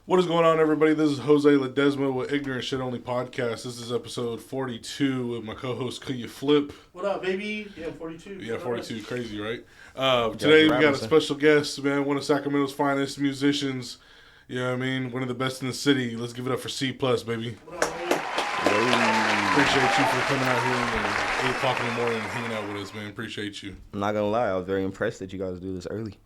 What is going on, everybody? This is Jose Ledesma with Ignorant Shxt Only Podcast. This is episode 42 with my co-host, Kuya Flip. What up, baby? Yeah, 42. Yeah, 42. Crazy, right? Today we got a special guest, man. One of Sacramento's finest musicians. You know what I mean? One of the best in the city. Let's give it up for C+, baby. What up, baby? Appreciate you for coming out here at 8 o'clock in the morning and hanging out with us, man. Appreciate you. I'm not gonna lie, I was very impressed that you guys do this early.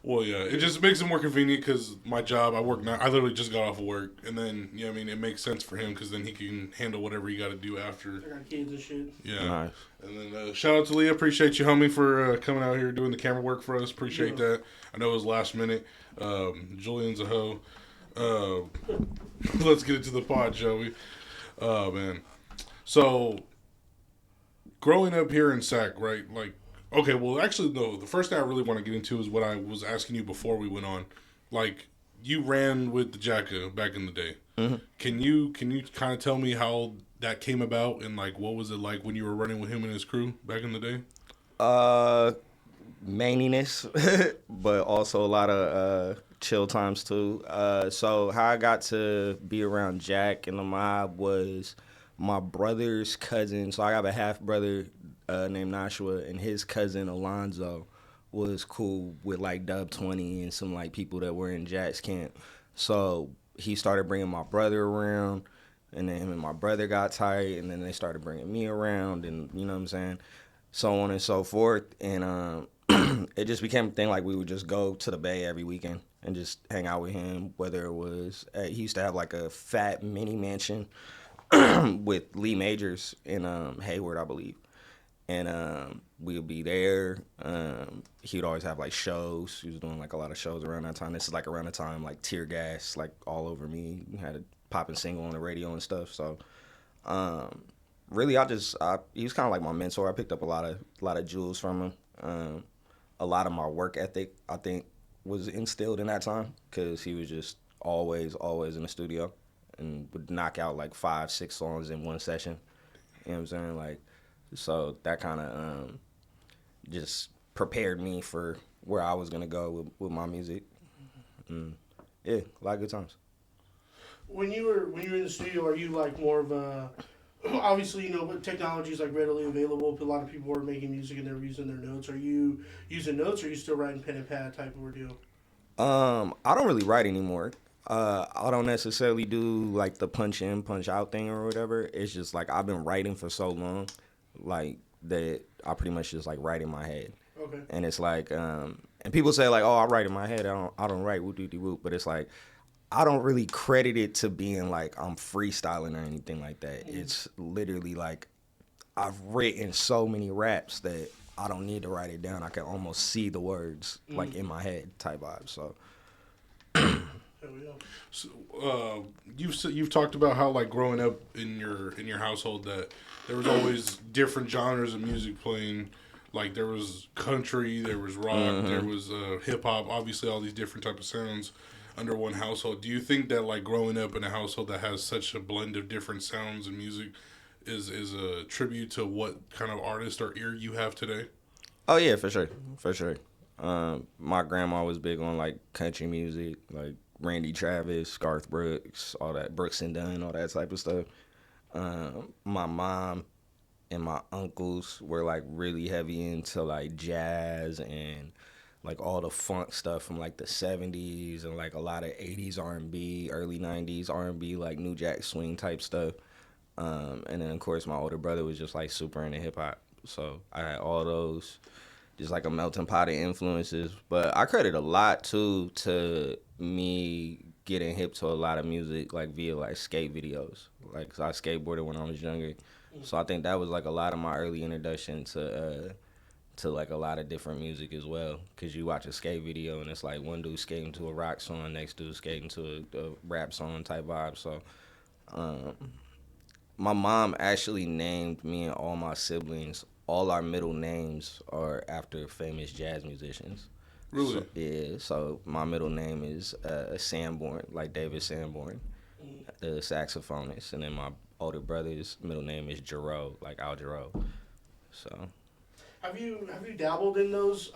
Well, yeah, it just makes it more convenient because my job, I work now. I literally just got off of work, and then, you know what I mean, it makes sense for him because then he can handle whatever he got to do after. I got kids and shit. Yeah. Nice. And then shout out to Leah. Appreciate you, homie, for coming out here doing the camera work for us. Appreciate that. I know it was last minute. Julian's a hoe. Let's get into the pod, shall we? Man. So, growing up here in Sac, right, like, okay, well, actually, no. The first thing I really want to get into is what I was asking you before we went on. Like, you ran with the Jacka back in the day. Mm-hmm. Can you kind of tell me how that came about and, like, what was it like when you were running with him and his crew back in the day? Maniness, but also a lot of chill times, too. So how I got to be around Jack and the Mob was my brother's cousin. So I have a half-brother named Nashua, and his cousin Alonzo was cool with like Dub 20 and some like people that were in Jack's camp. So he started bringing my brother around, and then him and my brother got tight, and then they started bringing me around, and you know what I'm saying, so on and so forth. And it just became a thing like we would just go to the Bay every weekend and just hang out with him, whether it was he used to have like a fat mini mansion with Lee Majors in Hayward, I believe. And we would be there. He would always have like shows. He was doing like a lot of shows around that time. This is like around the time like Tear Gas, like All Over Me. He had a popping single on the radio and stuff. So really, he was kind of like my mentor. I picked up a lot of jewels from him. A lot of my work ethic, I think, was instilled in that time because he was just always in the studio and would knock out like 5-6 songs in one session. You know what I'm saying? Like, so that kind of just prepared me for where I was going to go with my music. Yeah, a lot of good times. When you were in the studio, are you like more of a... Obviously, you know, but technology is like readily available. A lot of people are making music and they're using their notes. Are you using notes or are you still writing pen and pad type of ordeal? I don't really write anymore. I don't necessarily do like the punch in, punch out thing or whatever. It's just like I've been writing for so long, like that I pretty much just like write in my head. Okay. And it's like, and people say like, oh, I write in my head. I don't write whoop-de-whoop. But it's like, I don't really credit it to being like I'm freestyling or anything like that. Mm-hmm. It's literally like I've written so many raps that I don't need to write it down. I can almost see the words like in my head type vibe. So. So, you've talked about how like growing up in your household that there was always different genres of music playing. Like there was country, there was rock, there was hip hop. Obviously, all these different type of sounds under one household. Do you think that like growing up in a household that has such a blend of different sounds and music is a tribute to what kind of artist or ear you have today? Oh yeah, for sure. My grandma was big on like country music, like Randy Travis, Garth Brooks, all that, Brooks and Dunn, all that type of stuff. My mom and my uncles were like really heavy into like jazz and like all the funk stuff from like the 70s and like a lot of 80s R&B, early 90s R&B, like New Jack Swing type stuff. And then of course my older brother was just like super into hip hop. So I had all those, just like a melting pot of influences. But I credit a lot too to me getting hip to a lot of music like via like skate videos. Like 'cause I skateboarded when I was younger. So I think that was like a lot of my early introduction to like a lot of different music as well. Because you watch a skate video and it's like one dude skating to a rock song, next dude skating to a rap song type vibe. So my mom actually named me and all my siblings, all our middle names are after famous jazz musicians. Really? So, yeah, so my middle name is Sanborn, like David Sanborn, the saxophonist. And then my older brother's middle name is Jarreau, like Al Jarreau. So Have you dabbled in those?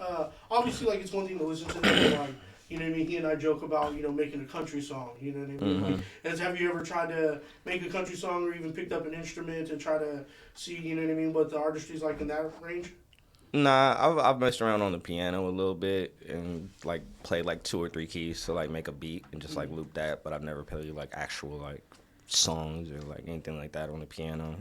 Obviously, like it's one thing to listen to them, like you know what I mean, he and I joke about, making a country song, you know what I mean? Like, have you ever tried to make a country song or even picked up an instrument and try to see, you know what I mean, what the artistry's like in that range? Nah, I've messed around on the piano a little bit and like played like 2 or 3 keys to like make a beat and just like loop that, but I've never played like actual like songs or like anything like that on the piano.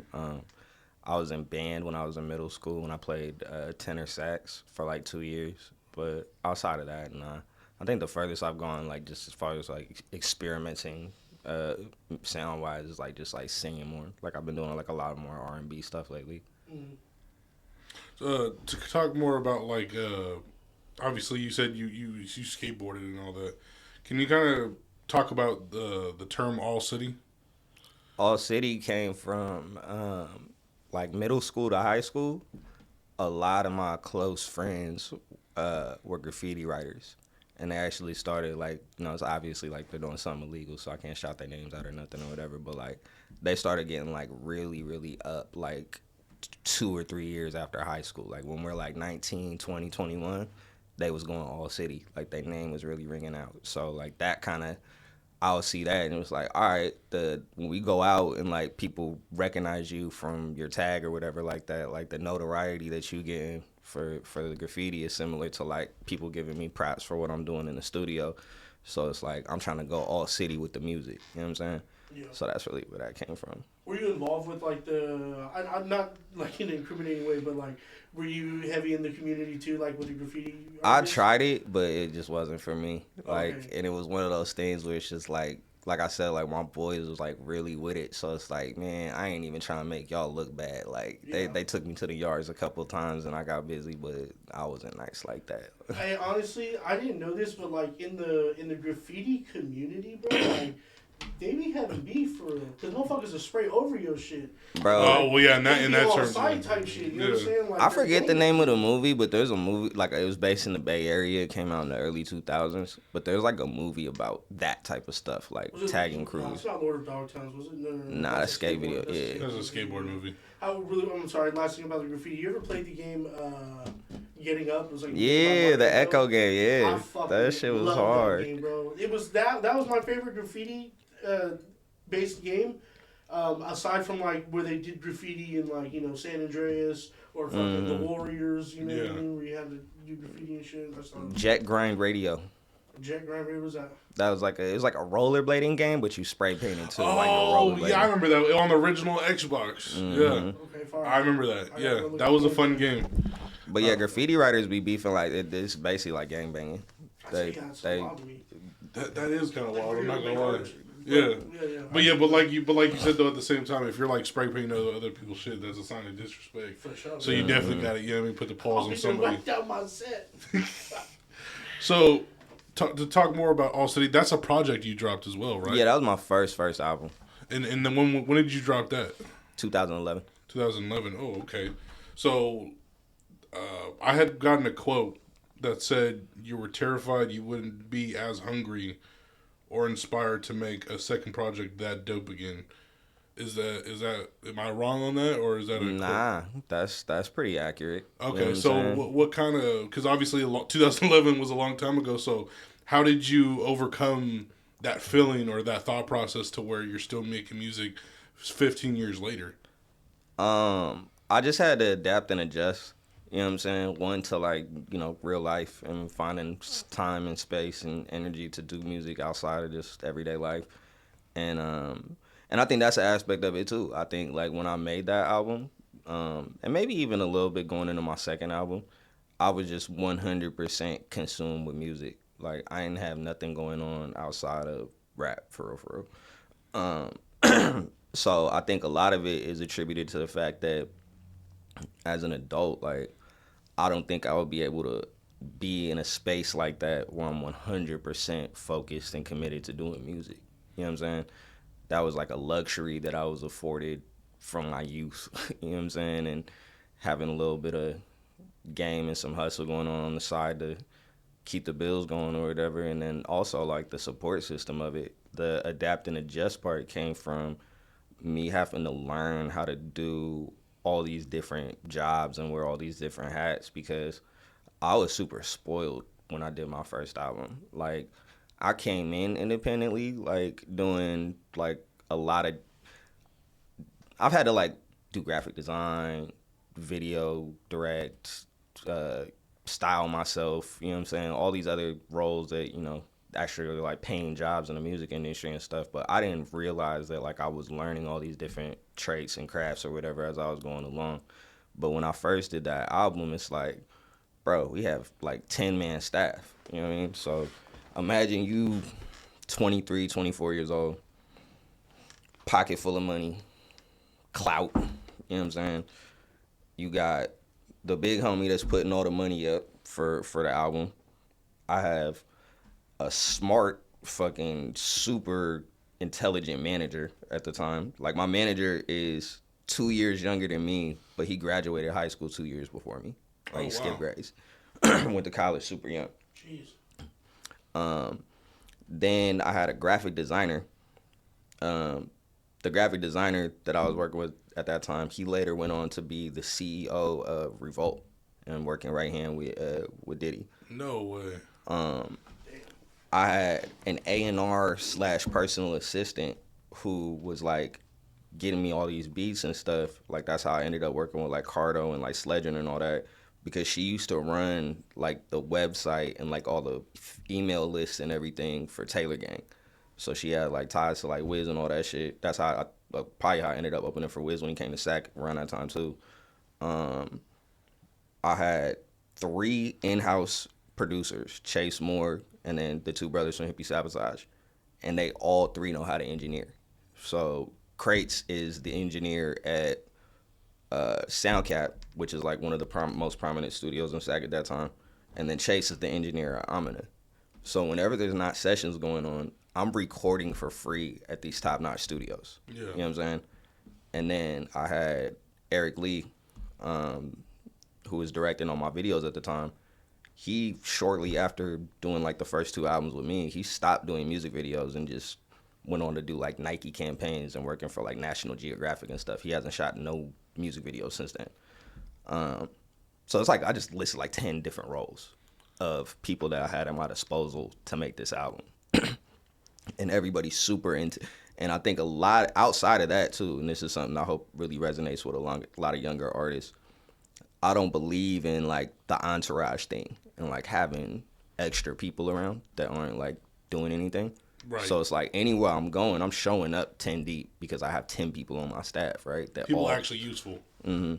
I was in band when I was in middle school and I played tenor sax for like 2 years, but outside of that, nah. I think the furthest I've gone, like just as far as like experimenting sound wise, is like just like singing more. Like I've been doing like a lot more R&B stuff lately. To talk more about like, obviously you said you skateboarded and all that. Can you kind of talk about the term All City? All City came from like middle school to high school. A lot of my close friends were graffiti writers. And they actually started, like, it's obviously, like, they're doing something illegal, so I can't shout their names out or nothing or whatever. But, like, they started getting, like, really, really up, like, 2 or 3 years after high school. Like, when we're, like, 19, 20, 21, they was going All City. Like, their name was really ringing out. So, like, that kind of, I would see that, and it was like, all right, when we go out and, like, people recognize you from your tag or whatever like that, like, the notoriety that you getting for the graffiti is similar to like people giving me props for what I'm doing in the studio. So it's like I'm trying to go All City with the music. You know what I'm saying? Yeah. So that's really where that came from. Were you involved with like I'm not like in an incriminating way, but like were you heavy in the community too, like with the graffiti artists? I tried it, but it just wasn't for me. Like, okay. And it was one of those things where it's just like I said, like my boys was like really with it, so it's like, man, I ain't even trying to make y'all look bad. Like they took me to the yards a couple of times and I got busy, but I wasn't nice like that. Hey, honestly, I didn't know this, but like in the graffiti community, bro, like they be having beef for real, because motherfuckers will spray over your shit. Bro. Oh, well, yeah, in that terms. Side type shit, you know what I'm saying? Like, I forget the name of the movie, but there's a movie, like, it was based in the Bay Area. It came out in the early 2000s. But there's, like, a movie about that type of stuff, like tagging crews. It's not Lord of Dogtowns, was it? No. Nah, that's skate video, yeah. That was a skateboard movie. I'm sorry, last thing about the graffiti. You ever played the game Getting Up? It was like the Echo game, yeah. That shit was hard. That game, bro. It was that was my favorite graffiti based game. Aside from like where they did graffiti in like San Andreas or fucking the Warriors, you know what I mean, where you had to do graffiti and shit. Jet Grind Radio. Jet Grind Radio, was that? That was like it was like a rollerblading game, but you spray painted too. Oh, yeah, I remember that on the original Xbox. Mm-hmm. Yeah, okay, fine. I remember that. Yeah, that was a fun game. But yeah, graffiti writers be beefing like it's basically like gangbanging. That is kind of wild. I'm not gonna lie. Yeah. But like you said though, at the same time, if you're like spray painting other people's shit, that's a sign of disrespect. For sure. So you definitely gotta, put the paws on somebody. Wiped out my set. So, to talk more about All City, that's a project you dropped as well, right? Yeah, that was my first album. And then when did you drop that? 2011. 2011. Oh, okay. So, I had gotten a quote that said you were terrified you wouldn't be as hungry or inspired to make a second project that dope again. Is that am I wrong on that, or is that a Nah, that's pretty accurate. Okay, you know what kind of, because obviously 2011 was a long time ago, so how did you overcome that feeling or that thought process to where you're still making music 15 years later? I just had to adapt and adjust. You know what I'm saying? One, to like, real life and finding time and space and energy to do music outside of just everyday life. And I think that's an aspect of it too. I think like when I made that album, and maybe even a little bit going into my second album, I was just 100% consumed with music. Like I didn't have nothing going on outside of rap for real. So I think a lot of it is attributed to the fact that as an adult, like, I don't think I would be able to be in a space like that where I'm 100% focused and committed to doing music. You know what I'm saying? That was like a luxury that I was afforded from my youth. You know what I'm saying? And having a little bit of game and some hustle going on the side to keep the bills going or whatever. And then also like the support system of it. The adapt and adjust part came from me having to learn how to do all these different jobs and wear all these different hats, because I was super spoiled when I did my first album. Like, I came in independently, like, doing, like, a lot of... I've had to, like, do graphic design, video, direct, style myself, you know what I'm saying? All these other roles that, you know, actually are, like, paying jobs in the music industry and stuff. But I didn't realize that, like, I was learning all these different traits and crafts or whatever as I was going along. But when I first did that album, it's like, bro, we have, like, 10-man staff, you know what I mean? So imagine you 23, 24 years old, pocket full of money, clout, you know what I'm saying? You got the big homie that's putting all the money up for the album. I have a smart, fucking super intelligent manager at the time. Like, my manager is 2 years younger than me, but he graduated high school 2 years before me. Like, he skipped grades. Went to college super young. Jeez. Then I had a graphic designer. The graphic designer that I was working with at that time, he later went on to be the CEO of Revolt and working right hand with Diddy. No way. I had an A&R / personal assistant who was like getting me all these beats and stuff. Like, that's how I ended up working with like Cardo and like Sledgen and all that, because she used to run like the website and like all the email lists and everything for Taylor Gang. So she had like ties to like Wiz and all that shit. That's how probably how I ended up opening for Wiz when he came to Sac around that time too. I had 3 in-house producers, Chase Moore, and then the 2 brothers from Hippie Sabotage. And they all 3 know how to engineer. So Crates is the engineer at Soundcap, which is like one of the most prominent studios in Sac at that time. And then Chase is the engineer at Amina. So whenever there's not sessions going on, I'm recording for free at these top-notch studios. Yeah. You know what I'm saying? And then I had Eric Lee, who was directing all my videos at the time. He, shortly after doing like the first 2 albums with me, he stopped doing music videos and just went on to do like Nike campaigns and working for like National Geographic and stuff. He hasn't shot no music videos since then. So it's like I just listed like 10 different roles of people that I had at my disposal to make this album. And everybody's super into, and I think a lot outside of that too, and this is something I hope really resonates with a lot of younger artists, I don't believe in like the entourage thing and like having extra people around that aren't like doing anything. Right. So it's like anywhere I'm going, I'm showing up 10 deep because I have 10 people on my staff, right? That people are actually useful. Mm-hmm.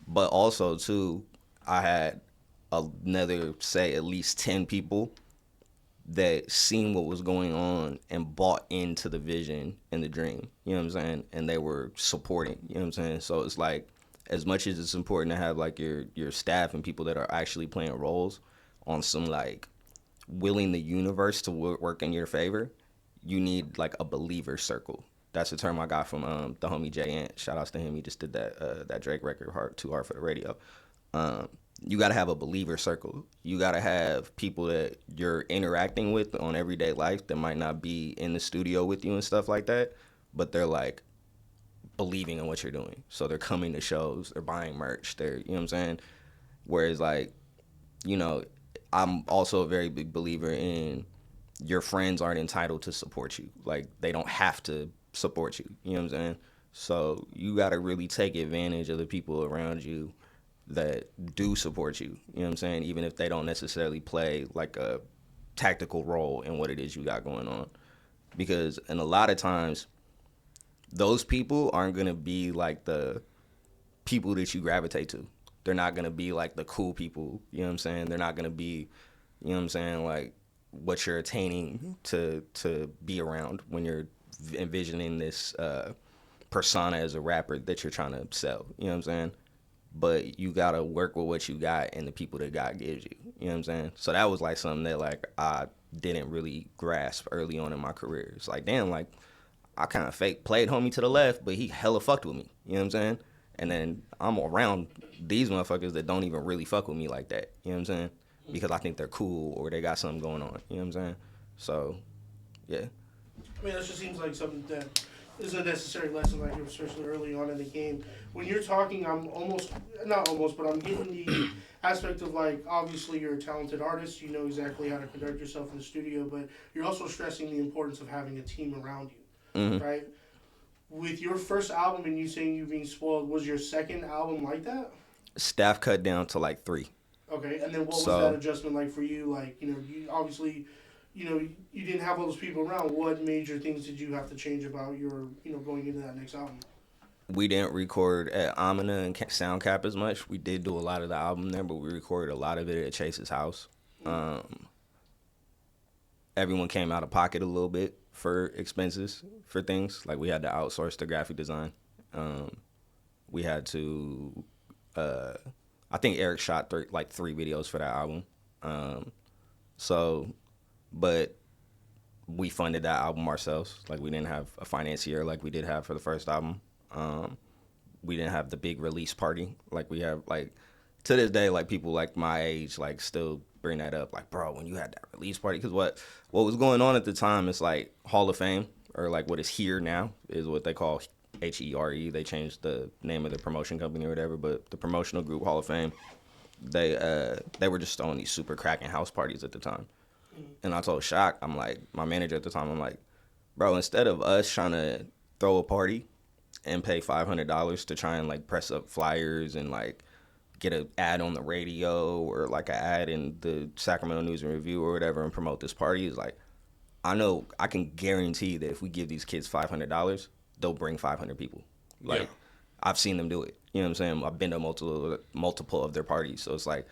But also too, I had another, say, at least 10 people that seen what was going on and bought into the vision and the dream, you know what I'm saying? And they were supporting, you know what I'm saying? So it's like, as much as it's important to have like your staff and people that are actually playing roles on some like willing the universe to work in your favor, you need like a believer circle. That's the term I got from the homie Jay Ant. Shout outs to him. He just did that Drake record, Too Hard for the Radio. You got to have a believer circle. You got to have people that you're interacting with on everyday life that might not be in the studio with you and stuff like that, but they're like believing in what you're doing. So they're coming to shows, they're buying merch, you know what I'm saying? Whereas like, you know, I'm also a very big believer in your friends aren't entitled to support you. Like, they don't have to support you, you know what I'm saying? So you got to really take advantage of the people around you that do support you, you know what I'm saying? Even if they don't necessarily play like a tactical role in what it is you got going on. Because in a lot of times, those people aren't going to be like the people that you gravitate to. They're not going to be like the cool people, you know what I'm saying? They're not going to be, you know what I'm saying, like what you're attaining to be around when you're envisioning this persona as a rapper that you're trying to sell, you know what I'm saying? But you got to work with what you got and the people that God gives you, you know what I'm saying? So that was like something that like I didn't really grasp early on in my career. It's like, damn, like I kind of fake played homie to the left, but he hella fucked with me, you know what I'm saying? And then I'm around these motherfuckers that don't even really fuck with me like that, you know what I'm saying? Because I think they're cool or they got something going on, you know what I'm saying? So, yeah. I mean, that just seems like something that is a necessary lesson, like especially early on in the game. When you're talking, I'm getting the aspect of like, obviously you're a talented artist, you know exactly how to conduct yourself in the studio, but you're also stressing the importance of having a team around you, right? With your first album and you saying you being spoiled, was your second album like that? Staff cut down to like 3. Okay, and then what was that adjustment like for you? Like, you know, you obviously, you know, you didn't have all those people around. What major things did you have to change about your, you know, going into that next album? We didn't record at Amina and Soundcap as much. We did do a lot of the album there, but we recorded a lot of it at Chase's house. Everyone came out of pocket a little bit for expenses, for things. Like, we had to outsource the graphic design. We had to, I think Eric shot 3 videos for that album. But we funded that album ourselves. Like, we didn't have a financier like we did have for the first album. We didn't have the big release party like we have. Like, to this day, like, people like my age like still bring that up. Like, bro, when you had that release party, because what was going on at the time is like Hall of Fame, or like what is here now is what they call HERE. They changed the name of the promotion company or whatever, but the promotional group Hall of Fame, they were just throwing these super cracking house parties at the time. And I told Shock, I'm like, my manager at the time, I'm like, bro, instead of us trying to throw a party and pay $500 to try and like press up flyers and like get an ad on the radio or like an ad in the Sacramento News and Review or whatever and promote this party, is like, I know I can guarantee that if we give these kids $500, they'll bring 500 people. Like, I've seen them do it. You know what I'm saying? I've been to multiple of their parties. So it's like,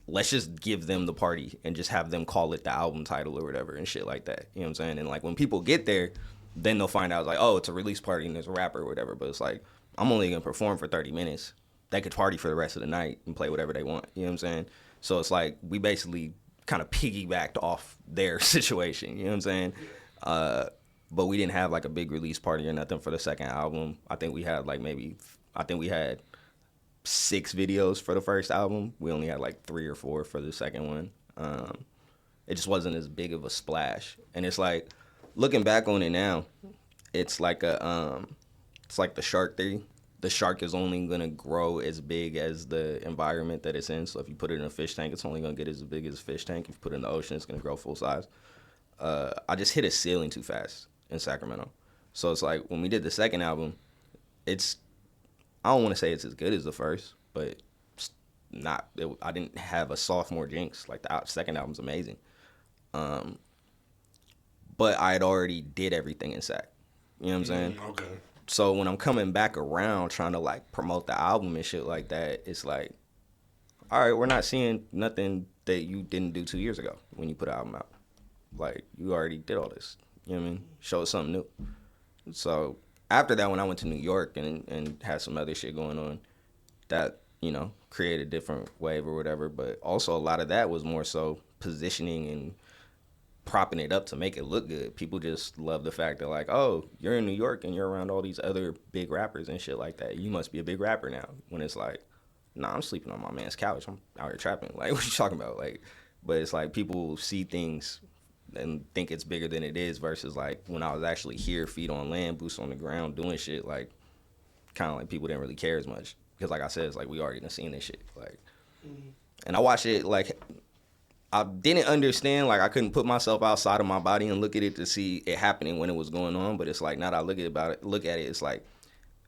let's just give them the party and just have them call it the album title or whatever and shit like that. You know what I'm saying? And like, when people get there, then they'll find out, like, oh, it's a release party and there's a rapper or whatever. But it's like, I'm only going to perform for 30 minutes. They could party for the rest of the night and play whatever they want. You know what I'm saying? So it's like, we basically kind of piggybacked off their situation. You know what I'm saying? But we didn't have like a big release party or nothing for the second album. I think we had 6 videos for the first album. We only had like 3 or 4 for the second one. It just wasn't as big of a splash. And it's like, looking back on it now, it's like it's like the shark theory. The shark is only gonna grow as big as the environment that it's in. So if you put it in a fish tank, it's only gonna get as big as a fish tank. If you put it in the ocean, it's gonna grow full size. I just hit a ceiling too fast in Sacramento. So it's like, when we did the second album, I don't want to say it's as good as the first, but it's not. I didn't have a sophomore jinx. Like, the second album's amazing. But I had already did everything in Sac. You know what I'm saying? Okay. So when I'm coming back around trying to like promote the album and shit like that, it's like, all right, we're not seeing nothing that you didn't do 2 years ago when you put an album out. Like, you already did all this. You know what I mean? Show us something new. So after that, when I went to New York and had some other shit going on, that, you know, created a different wave or whatever. But also a lot of that was more so positioning and propping it up to make it look good. People just love the fact that, like, oh, you're in New York and you're around all these other big rappers and shit like that. You must be a big rapper now. When it's like, nah, I'm sleeping on my man's couch. I'm out here trapping. Like, what you talking about? Like, but it's like, people see things and think it's bigger than it is, versus like when I was actually here, feet on land, boots on the ground, doing shit, like, kind of like people didn't really care as much. Because like I said, it's like, we already done seen this shit. Like, and I watched it, like, I didn't understand, like, I couldn't put myself outside of my body and look at it to see it happening when it was going on. But it's like, now that I look at it, it's like,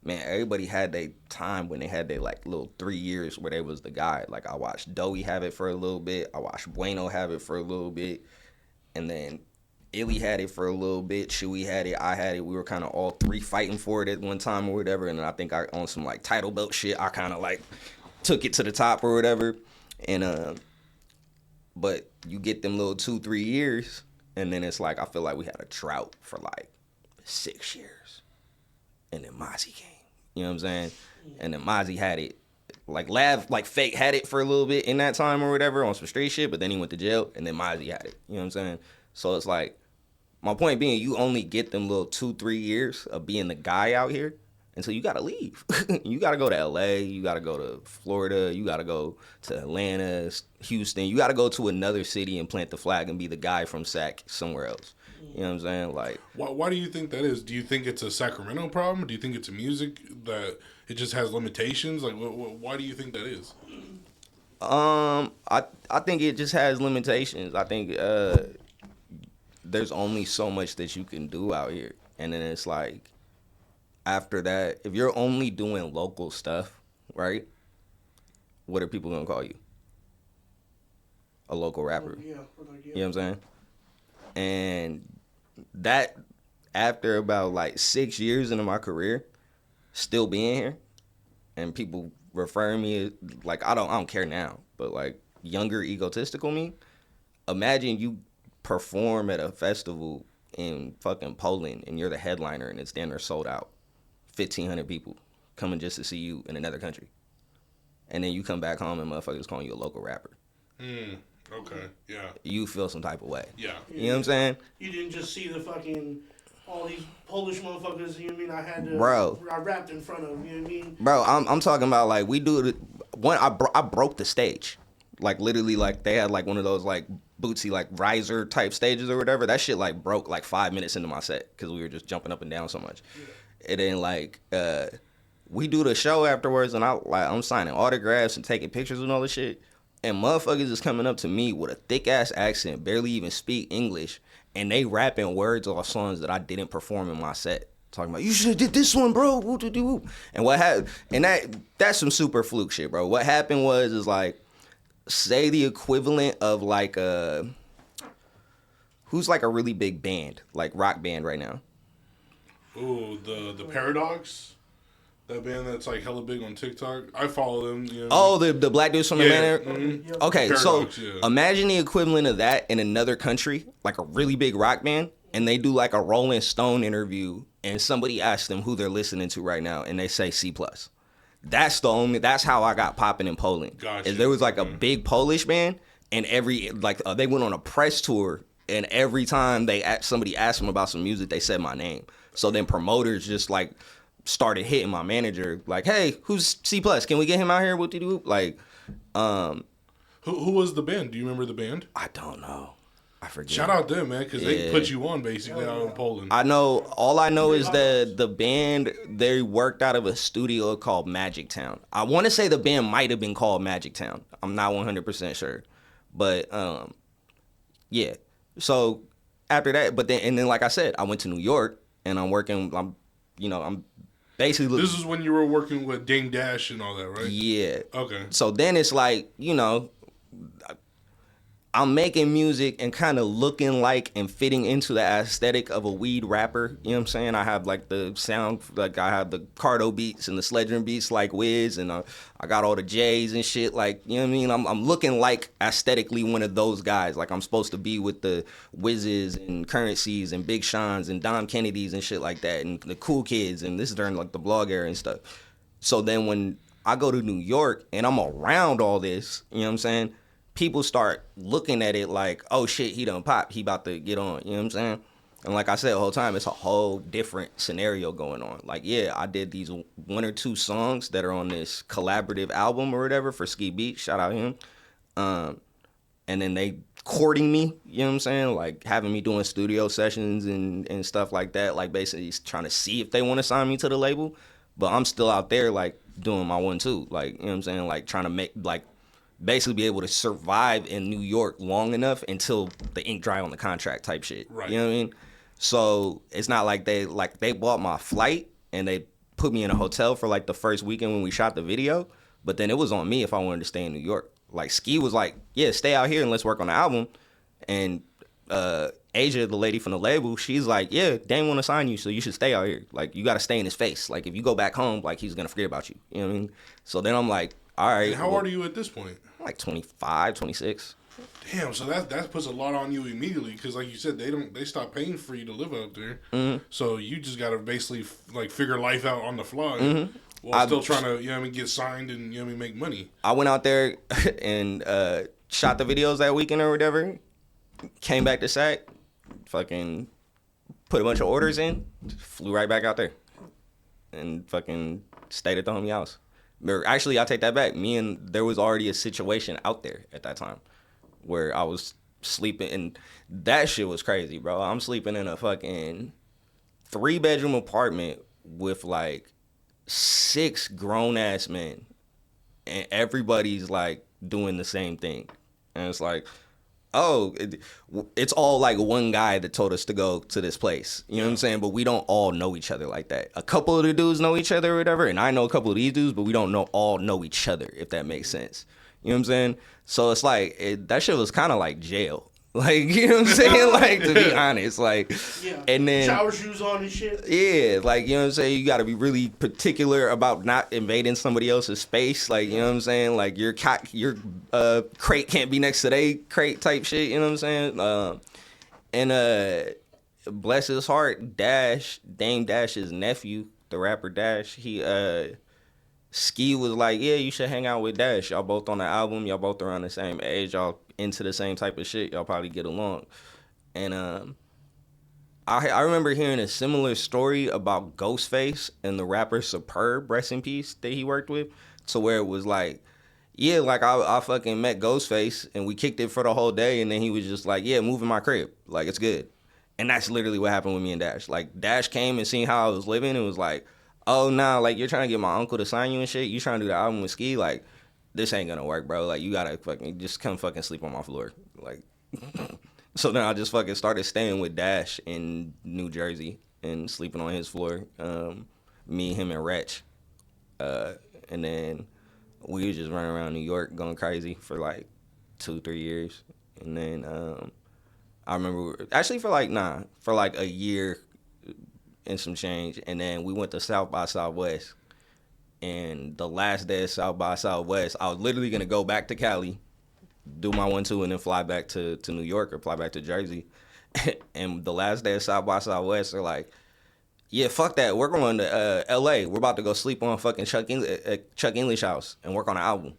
man, everybody had their time when they had their like little 3 years where they was the guy. Like, I watched Doey have it for a little bit, I watched Bueno have it for a little bit, and then Illy had it for a little bit, Chewy had it, I had it. We were kind of all 3 fighting for it at one time or whatever. And then I think on some like title belt shit, I kind of like took it to the top or whatever. And but you get them little 2-3 years, and then it's like, I feel like we had a drought for like 6 years, and then Mozzie came. You know what I'm saying? And then Mozzie had it. Like, Fake had it for a little bit in that time or whatever on some straight shit, but then he went to jail, and then Mozzie had it. You know what I'm saying? So it's like, my point being, you only get them little 2-3 years of being the guy out here, and so you gotta leave. You gotta go to LA, you gotta go to Florida, you gotta go to Atlanta, Houston. You gotta go to another city and plant the flag and be the guy from Sac somewhere else. You know what I'm saying? Like, why do you think that is? Do you think it's a Sacramento problem? Do you think it's a music that it just has limitations? Like, why do you think that is? I think it just has limitations. I think there's only so much that you can do out here, and then it's like after that, if you're only doing local stuff, right? What are people gonna call you? A local rapper. Yeah. You know what I'm saying? And that after about like 6 years into my career, still being here, and people referring me like I don't care now, but like younger egotistical me. Imagine you perform at a festival in fucking Poland and you're the headliner and it's dinner sold out, 1,500 people coming just to see you in another country, and then you come back home and motherfuckers calling you a local rapper. Okay, yeah. You feel some type of way. Yeah. You know what I'm saying? You didn't just see the fucking all these Polish motherfuckers. You know what I mean? I had to. Bro. I rapped in front of. You know what I mean? Bro, I'm talking about like we do one. I broke the stage, like literally like they had like one of those like bootsy like riser type stages or whatever. That shit like broke like 5 minutes into my set because we were just jumping up and down so much. Yeah. And then like we do the show afterwards, and I'm signing autographs and taking pictures and all this shit. And motherfuckers is coming up to me with a thick ass accent, barely even speak English, and they rapping words off songs that I didn't perform in my set. Talking about, you should have did this one, bro. And what happened? And that's some super fluke shit, bro. What happened is like, say the equivalent of like who's like a really big band, like rock band right now. Ooh, the Paradox. That band that's like hella big on TikTok. I follow them. You know the black dudes from Atlanta? Mm-hmm. Okay, Paradox, so yeah. Imagine the equivalent of that in another country, like a really big rock band, and they do like a Rolling Stone interview, and somebody asks them who they're listening to right now, and they say C+. That's how I got popping in Poland. Gotcha. Is there was like a big Polish band, and they went on a press tour, and every time somebody asked them about some music, they said my name. So then promoters just like started hitting my manager like, hey, who's C+? Can we get him out here? What do you do? Like, who was the band? Do you remember the band? I don't know. I forget. Shout out them, man, because they put you on basically out in Poland. I know. All I know is that the band, they worked out of a studio called Magic Town. I want to say the band might have been called Magic Town. I'm not 100% sure, but yeah. So after that, and then like I said, I went to New York and I'm basically. This is when you were working with Dame Dash and all that, right? Yeah. Okay. So then it's like, I'm making music and kind of looking like and fitting into the aesthetic of a weed rapper. You know what I'm saying? I have like the sound, like I have the Cardo beats and the sledgehammer beats like Wiz, and I got all the J's and shit. Like, you know what I mean? I'm looking like aesthetically one of those guys. Like I'm supposed to be with the Wizzes and Currencies and Big Sean's and Dom Kennedys and shit like that, and the Cool Kids. And this is during like the blog era and stuff. So then when I go to New York and I'm around all this, you know what I'm saying? People start looking at it like, oh shit, he done pop, he about to get on, you know what I'm saying? And like I said the whole time, it's a whole different scenario going on. Like, yeah, I did these 1 or 2 songs that are on this collaborative album or whatever for Ski Beat, shout out him. And then they courting me, you know what I'm saying? Like having me doing studio sessions and stuff like that, like basically trying to see if they want to sign me to the label. But I'm still out there like doing my 1-2, like, you know what I'm saying? Like trying to make, like, basically be able to survive in New York long enough until the ink dry on the contract type shit. Right. You know what I mean? So it's not like they bought my flight and they put me in a hotel for like the first weekend when we shot the video, but then it was on me if I wanted to stay in New York. Like Ski was like, yeah, stay out here and let's work on the album. And Asia, the lady from the label, she's like, yeah, Dame want to sign you, so you should stay out here. Like, you got to stay in his face. Like, if you go back home, like, he's going to forget about you. You know what I mean? So then I'm like, all right. And how old are you at this point? I'm like 25, 26. Damn, so that puts a lot on you immediately because, like you said, they stop paying for you to live out there. Mm-hmm. So you just got to basically, like, figure life out on the fly while still trying to, you know what I mean, get signed and, you know what I mean, make money. I went out there and shot the videos that weekend or whatever, came back to Sac, fucking put a bunch of orders in, flew right back out there, and fucking stayed at the homie house. Or actually, I take that back. There was already a situation out there at that time where I was sleeping, and that shit was crazy, bro. I'm sleeping in a fucking 3-bedroom apartment with like 6 grown-ass men and everybody's like doing the same thing, and it's like, oh, it's all like one guy that told us to go to this place. You know what I'm saying? But we don't all know each other like that. A couple of the dudes know each other or whatever, and I know a couple of these dudes, but we don't all know each other, if that makes sense. You know what I'm saying? So it's like, that shit was kind of like jail. Like, you know what I'm saying? Like, to be honest, like, and then shower shoes on and shit. Yeah, like, you know what I'm saying? You got to be really particular about not invading somebody else's space. Like, you know what I'm saying? Like, your crate can't be next to their crate type shit. You know what I'm saying? And bless his heart, Dame Dash's nephew, the rapper Dash, Ski was like, yeah, you should hang out with Dash. Y'all both on the album. Y'all both around the same age. Y'all into the same type of shit. Y'all probably get along. And I remember hearing a similar story about Ghostface and the rapper Superb, rest in peace, that he worked with. To where it was like, yeah, like I fucking met Ghostface and we kicked it for the whole day. And then he was just like, yeah, move in my crib. Like, it's good. And that's literally what happened with me and Dash. Like, Dash came and seen how I was living and was like, oh, nah, like, you're trying to get my uncle to sign you and shit? You trying to do the album with Ski? Like, this ain't gonna work, bro. Like, you gotta fucking just come fucking sleep on my floor. Like, so then I just fucking started staying with Dash in New Jersey and sleeping on his floor. Me, him, and Wretch. And then we was just running around New York going crazy for like 2-3 years. And then I remember, actually for like a year and some change, and then we went to South by Southwest. And the last day of South by Southwest, I was literally gonna go back to Cali, do my 1-2, and then fly back to New York or fly back to Jersey. And the last day of South by Southwest, they're like, yeah, fuck that, we're going to LA. We're about to go sleep on fucking Chuck English house and work on an album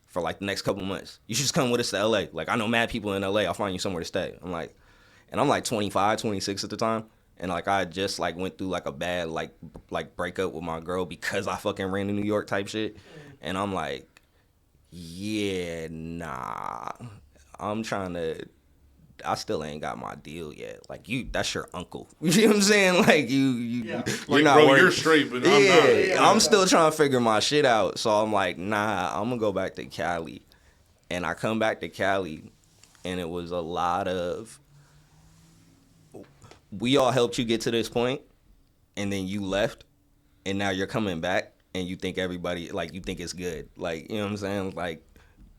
for like the next couple months. You should just come with us to LA. Like, I know mad people in LA, I'll find you somewhere to stay. I'm like 25, 26 at the time. And like, I just like went through like a bad like breakup with my girl because I fucking ran to New York type shit. And I'm like, yeah, nah, I still ain't got my deal yet. Like, that's your uncle. You know what I'm saying? Like, you're like, not bro, working. you're straight, but I'm not. Yeah, I'm still trying to figure my shit out. So I'm like, nah, I'm gonna go back to Cali. And I come back to Cali, and it was a lot of, we all helped you get to this point, and then you left, and now you're coming back, and you think everybody, like, you think it's good. Like, you know what I'm saying? Like,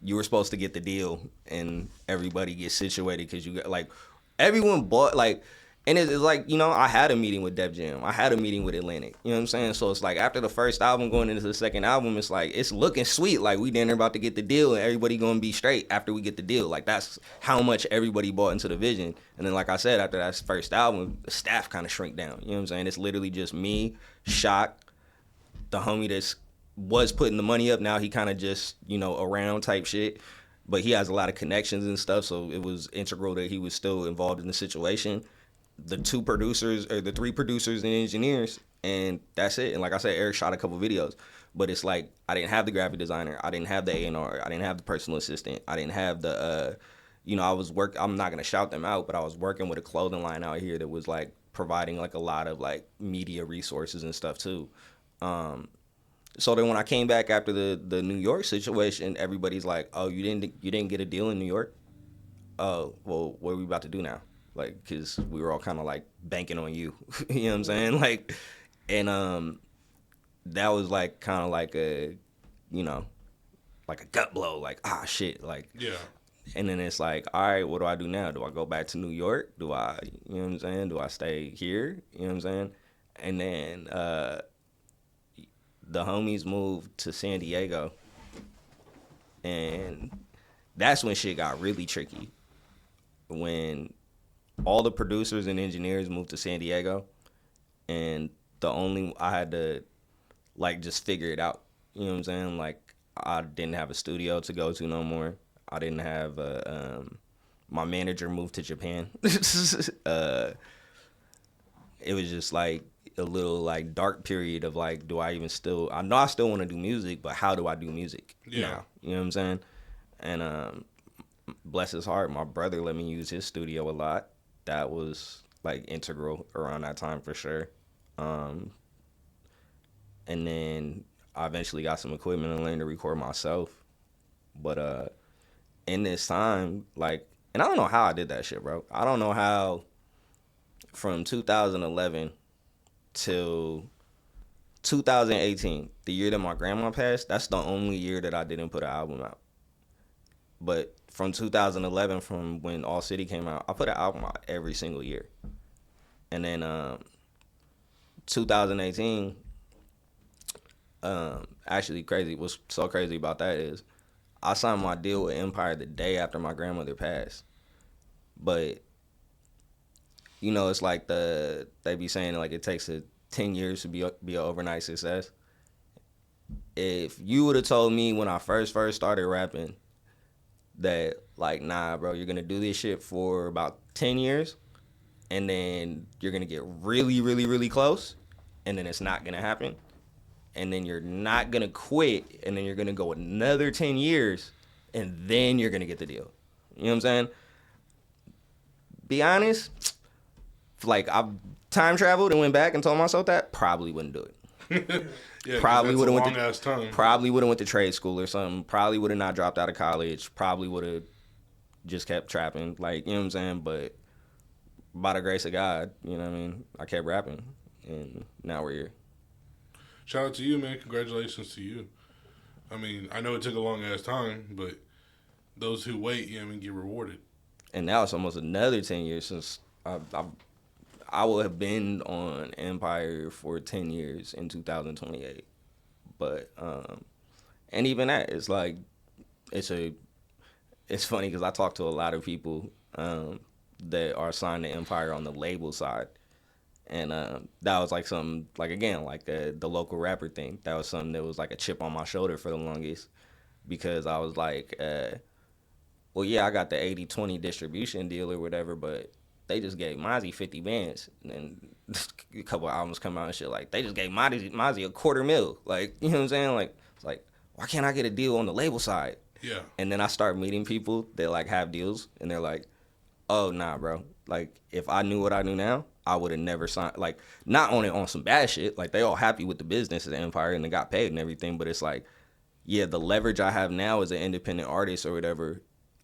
you were supposed to get the deal, and everybody gets situated because you got, like, everyone bought, like, and it's like, you know, I had a meeting with Def Jam. I had a meeting with Atlantic. You know what I'm saying? So it's like, after the first album, going into the second album, it's like, it's looking sweet. Like, we dinner about to get the deal, and everybody gonna be straight after we get the deal. Like, that's how much everybody bought into the vision. And then, like I said, after that first album, the staff kind of shrink down. You know what I'm saying? It's literally just me, Shock, the homie that was putting the money up. Now he kind of just, you know, around type shit. But he has a lot of connections and stuff, so it was integral that he was still involved in the situation. The 2 producers, or the 3 producers and engineers, and that's it. And like I said, Eric shot a couple videos, but it's like, I didn't have the graphic designer, I didn't have the A&R, I didn't have the personal assistant, I didn't have the, you know, I'm not gonna shout them out, but I was working with a clothing line out here that was like providing like a lot of like media resources and stuff too. So then when I came back after the New York situation, everybody's like, oh, you didn't get a deal in New York? Oh, well, what are we about to do now? Like, because we were all kind of like banking on you. You know what I'm saying? Like, and that was like kind of like a, you know, like a gut blow. Like, ah, shit. Like, Yeah. And then it's like, all right, what do I do now? Do I go back to New York? Do I, you know what I'm saying? Do I stay here? You know what I'm saying? And then the homies moved to San Diego. And that's when shit got really tricky. When all the producers and engineers moved to San Diego, and I had to like just figure it out. You know what I'm saying? Like, I didn't have a studio to go to no more. I didn't have my manager moved to Japan. It was just like a little like dark period of like, I know I still want to do music, but how do I do music now? You know what I'm saying? And bless his heart, my brother let me use his studio a lot. That was like integral around that time for sure. And then I eventually got some equipment and learned to record myself. But in this time, like, and I don't know how I did that shit, bro. I don't know how from 2011 till 2018, the year that my grandma passed, that's the only year that I didn't put an album out. But from 2011, from when All City came out, I put an album out every single year. And then 2018, actually crazy. What's so crazy about that is I signed my deal with Empire the day after my grandmother passed. But, you know, it's like they be saying like it takes 10 years to be an overnight success. If you would have told me when I first started rapping that, like, nah, bro, you're going to do this shit for about 10 years, and then you're going to get really, really, really close, and then it's not going to happen, and then you're not going to quit, and then you're going to go another 10 years, and then you're going to get the deal. You know what I'm saying? Be honest, like, I've time traveled and went back and told myself that, probably wouldn't do it. Yeah, probably would have went to trade school or something. Probably would have not dropped out of college. Probably would have just kept trapping. Like, you know what I'm saying? But by the grace of God, you know what I mean? I kept rapping, and now we're here. Shout out to you, man. Congratulations to you. I mean, I know it took a long ass time, but those who wait, you know what I mean, get rewarded. And now it's almost another 10 years since I will have been on Empire for 10 years in 2028. But, and even that, it's like, it's funny because I talk to a lot of people that are signed to Empire on the label side. And that was like something, like, again, like the local rapper thing. That was something that was like a chip on my shoulder for the longest. Because I was like, well, yeah, I got the 80-20 distribution deal or whatever, but they just gave Mozzie 50 bands, and then a couple of albums come out and shit. Like, they just gave Mozzie $250,000. Like, you know what I'm saying? Like, it's like, why can't I get a deal on the label side? Yeah. And then I start meeting people that, like, have deals, and they're like, oh, nah, bro. Like, if I knew what I knew now, I would have never signed. Like, not on some bad shit. Like, they all happy with the business at Empire, and they got paid and everything. But it's like, yeah, the leverage I have now as an independent artist or whatever,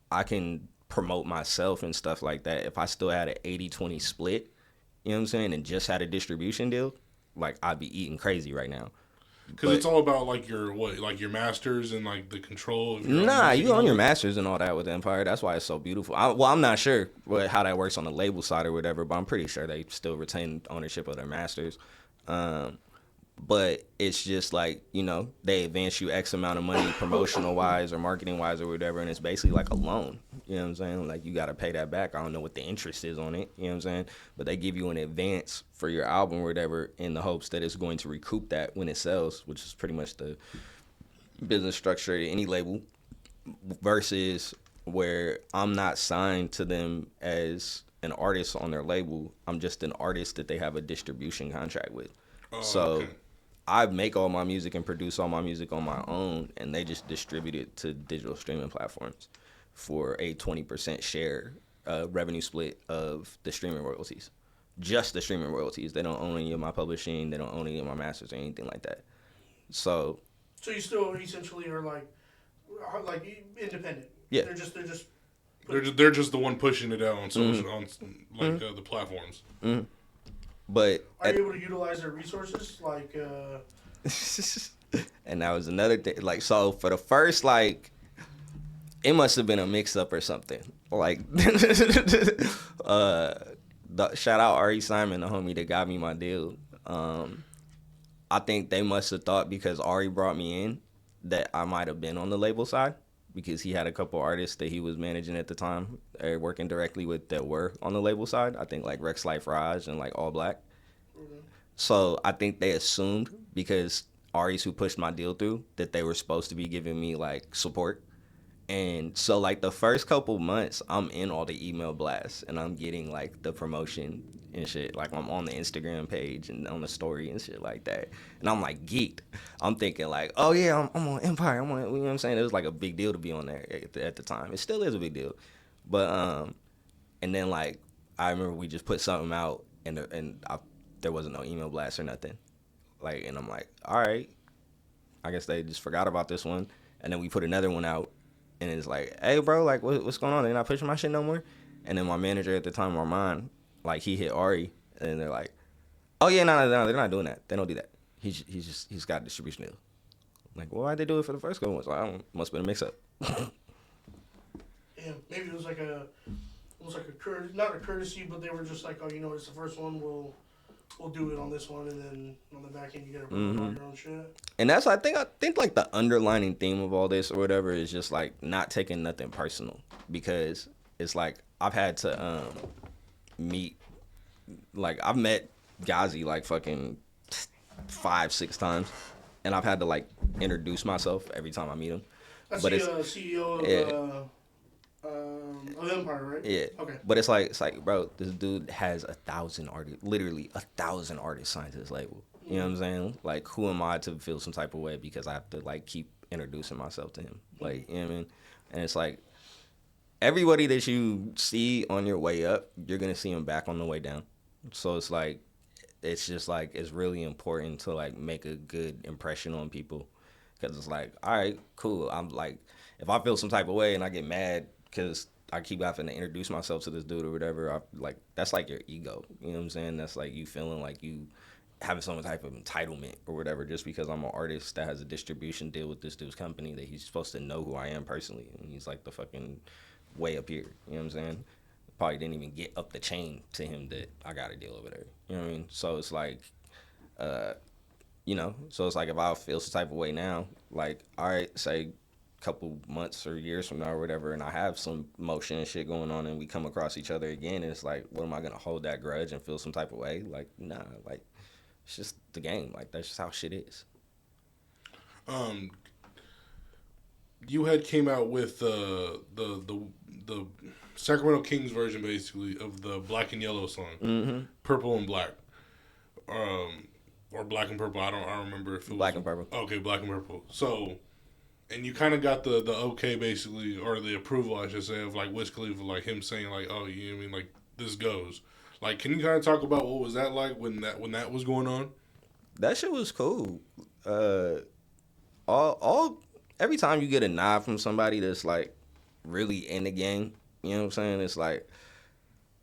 I can promote myself and stuff like that. If I still had an 80-20 split, you know what I'm saying, and just had a distribution deal, like, I'd be eating crazy right now. Because it's all about, like, your masters and, like, the control of your Nah, you own your masters and all that with Empire. That's why it's so beautiful. I'm not sure how that works on the label side or whatever, but I'm pretty sure they still retain ownership of their masters. But it's just like, you know, they advance you X amount of money promotional-wise or marketing-wise or whatever, and it's basically like a loan. You know what I'm saying? Like, you got to pay that back. I don't know what the interest is on it. You know what I'm saying? But they give you an advance for your album or whatever in the hopes that it's going to recoup that when it sells, which is pretty much the business structure at any label, versus where I'm not signed to them as an artist on their label. I'm just an artist that they have a distribution contract with. Oh, so okay. I make all my music and produce all my music on my own, and they just distribute it to digital streaming platforms for a 20% share revenue split of the streaming royalties. Just the streaming royalties. They don't own any of my publishing. They don't own any of my masters or anything like that. So you still essentially are like independent. Yeah. They're just the one pushing it out on social, on the platforms. Mm-hmm. But are you able to utilize their resources? Like, and that was another thing. Like, so for the first, like, it must have been a mix-up or something. Like, shout out Ari Simon, the homie that got me my deal. I think they must have thought because Ari brought me in that I might have been on the label side, because he had a couple artists that he was managing at the time, or working directly with, that were on the label side. I think like Rex Life Raj and like All Black. Mm-hmm. So I think they assumed, because Ari's who pushed my deal through, that they were supposed to be giving me like support. And so like the first couple months, I'm in all the email blasts and I'm getting like the promotion and shit. Like, I'm on the Instagram page and on the story and shit like that. And I'm like geeked. I'm thinking like, oh yeah, I'm on Empire. I'm on, you know what I'm saying? It was like a big deal to be on there at the time. It still is a big deal. But and then like I remember we just put something out and there wasn't no email blast or nothing. Like, and I'm like, all right, I guess they just forgot about this one, and then we put another one out, and it's like, hey, bro, like, what's going on? They're not pushing my shit no more? And then my manager at the time, Armand, like, he hit Ari, and they're like, oh, yeah, no, they're not doing that. They don't do that. He's got a distribution deal. I'm like, well, why'd they do it for the first couple ones? Well, must have been a mix-up. Yeah, maybe it was like not a courtesy, but they were just like, oh, you know, it's the first one, we'll do it on this one, and then on the back end you gotta put on your own shit. And that's, I think like the underlining theme of all this or whatever is just like not taking nothing personal, because it's like I've had to meet, like I've met Ghazi like fucking 5-6 times, and I've had to like introduce myself every time I meet him. That's but the it's CEO of Empire, right? Yeah. Okay. But it's like, bro, this dude has 1,000 artists, literally 1,000 artists signed to his label. You know what I'm saying? Like, who am I to feel some type of way because I have to like keep introducing myself to him? Like, you know what I mean? And it's like, everybody that you see on your way up, you're gonna see them back on the way down. So it's like, it's just like, it's really important to like make a good impression on people, because it's like, all right, cool. I'm like, if I feel some type of way and I get mad because I keep having to introduce myself to this dude or whatever, like, that's like your ego. You know what I'm saying? That's like you feeling like you having some type of entitlement or whatever just because I'm an artist that has a distribution deal with this dude's company, that he's supposed to know who I am personally. And he's like the fucking way up here. You know what I'm saying? Probably didn't even get up the chain to him that I got a deal over there. You know what I mean? So it's like, you know, so it's like if I feel some type of way now, like, all right, say couple months or years from now or whatever, and I have some motion and shit going on and we come across each other again, and it's like, what am I gonna hold that grudge and feel some type of way? Like, nah, like, it's just the game. Like, that's just how shit is. You had came out with the Sacramento Kings version, basically, of the Black and Yellow song, Purple and Black, or Black and Purple. I don't remember if it was Black and Purple. Okay, Black and Purple. So, and you kind of got the okay, basically, or the approval, I should say, of like Wiz Khalifa, like him saying like, oh, you know what I mean, like, this goes. Like, can you kind of talk about what was that like when that was going on? That shit was cool. Every time you get a nod from somebody that's like really in the game, you know what I'm saying? It's like,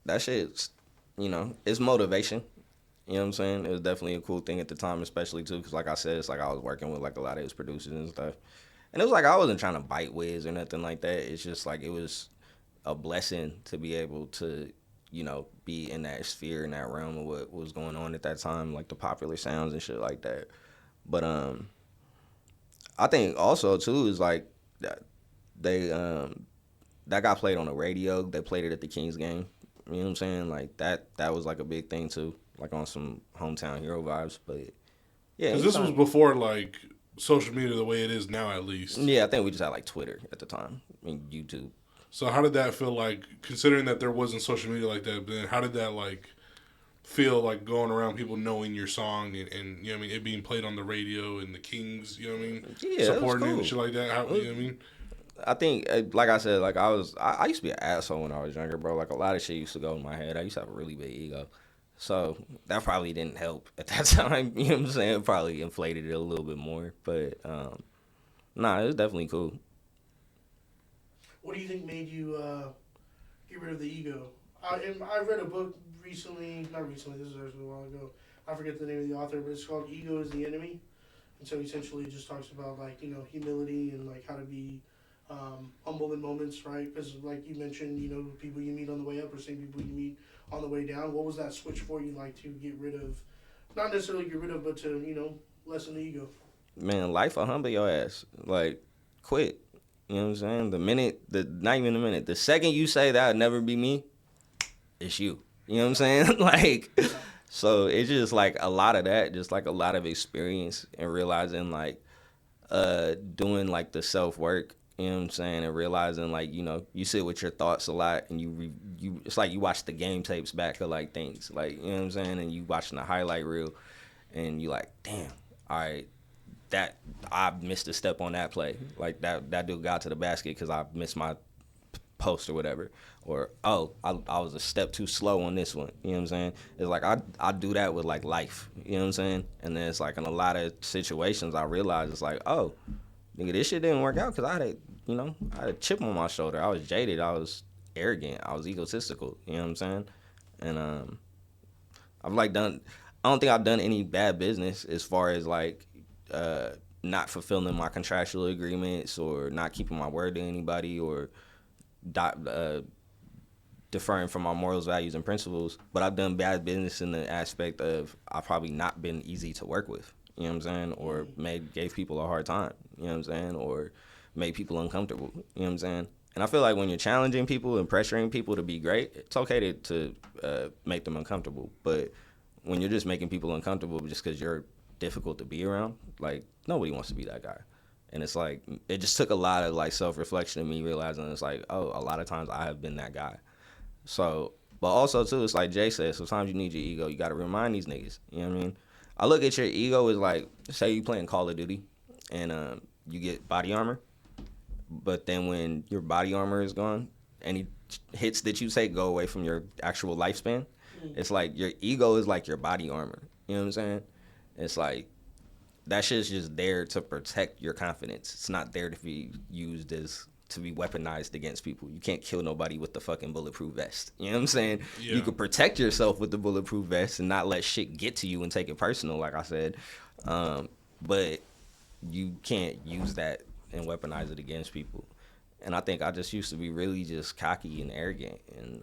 that shit's, you know, it's motivation. You know what I'm saying? It was definitely a cool thing at the time, especially too, because like I said, it's like I was working with like a lot of his producers and stuff. And it was like I wasn't trying to bite Wiz or nothing like that. It's just like it was a blessing to be able to, you know, be in that sphere, in that realm of what was going on at that time, like the popular sounds and shit like that. But I think also too is like that got played on the radio. They played it at the Kings game. You know what I'm saying? Like that was like a big thing too, like on some hometown hero vibes. But yeah, because this was before like social media the way it is now, at least. Yeah, I think we just had like Twitter at the time, I mean YouTube. So how did that feel like, considering that there wasn't social media like that, but then how did that like feel like going around people knowing your song and you know what I mean, it being played on the radio and the Kings, you know what I mean? Yeah, supporting cool. it and shit like that. How, you know what I mean? I think, like I said, like I used to be an asshole when I was younger, bro. Like a lot of shit used to go in my head. I used to have a really big ego. So that probably didn't help at that time. You know what I'm saying? It probably inflated it a little bit more. But, nah, it was definitely cool. What do you think made you get rid of the ego? I read a book not recently, this was actually a while ago. I forget the name of the author, but it's called Ego is the Enemy. And so essentially it just talks about, like, you know, humility and, like, how to be humble in moments, right? Because, like you mentioned, you know, people you meet on the way up or same people you meet on the way down. What was that switch for you, like, to get rid of, not necessarily get rid of, but to, you know, lessen the ego? Man, life will humble your ass. Like, quit. You know what I'm saying? Not even the minute, the second you say that'll never be me, it's you. You know what I'm saying? Like, so it's just like a lot of that, just like a lot of experience and realizing like, doing like the self-work, you know what I'm saying? And realizing like, you know, you sit with your thoughts a lot and you it's like you watch the game tapes back of like things, like, you know what I'm saying? And you watching the highlight reel and you like, damn, all right, that I missed a step on that play. Like that dude got to the basket because I missed my post or whatever. Or, oh, I was a step too slow on this one. You know what I'm saying? It's like I do that with, like, life. You know what I'm saying? And then it's like in a lot of situations I realize it's like, oh, nigga, this shit didn't work out because I had a chip on my shoulder. I was jaded. I was arrogant. I was egotistical. You know what I'm saying? And I've, like, I don't think I've done any bad business as far as, like, not fulfilling my contractual agreements or not keeping my word to anybody or deferring from my morals, values, and principles. But I've done bad business in the aspect of I've probably not been easy to work with. You know what I'm saying? Or gave people a hard time. You know what I'm saying? Or made people uncomfortable. You know what I'm saying? And I feel like when you're challenging people and pressuring people to be great, it's okay to make them uncomfortable. But when you're just making people uncomfortable just because you're difficult to be around, like, nobody wants to be that guy. And it's like, it just took a lot of, like, self-reflection of me realizing it's like, oh, a lot of times I have been that guy. So, but also, too, it's like Jay said, sometimes you need your ego. You got to remind these niggas. You know what I mean? I look at your ego as like, say you playing Call of Duty and you get body armor. But then when your body armor is gone, any hits that you take go away from your actual lifespan. It's like your ego is like your body armor. You know what I'm saying? It's like that shit's just there to protect your confidence. It's not there to be used to be weaponized against people. You can't kill nobody with the fucking bulletproof vest. You know what I'm saying? Yeah. You could protect yourself with the bulletproof vest and not let shit get to you and take it personal, like I said. But you can't use that and weaponize it against people. And I think I just used to be really just cocky and arrogant. And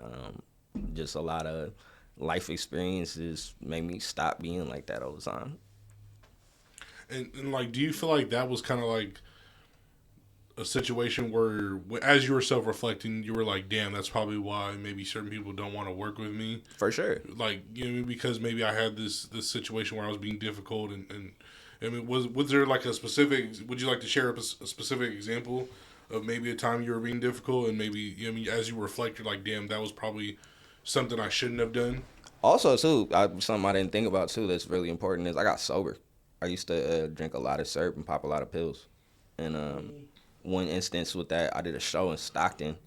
just a lot of life experiences made me stop being like that all the time. And like, do you feel like that was kind of like a situation where, as you were self-reflecting, you were like, damn, that's probably why maybe certain people don't want to work with me? For sure. Like, you know, because maybe I had this situation where I was being difficult and I mean, was there like a specific, would you like to share a specific example of maybe a time you were being difficult and maybe, you know, I mean, as you reflect, you're like, damn, that was probably something I shouldn't have done? Also, too, something I didn't think about, too, that's really important is I got sober. I used to drink a lot of syrup and pop a lot of pills. And one instance with that, I did a show in Stockton,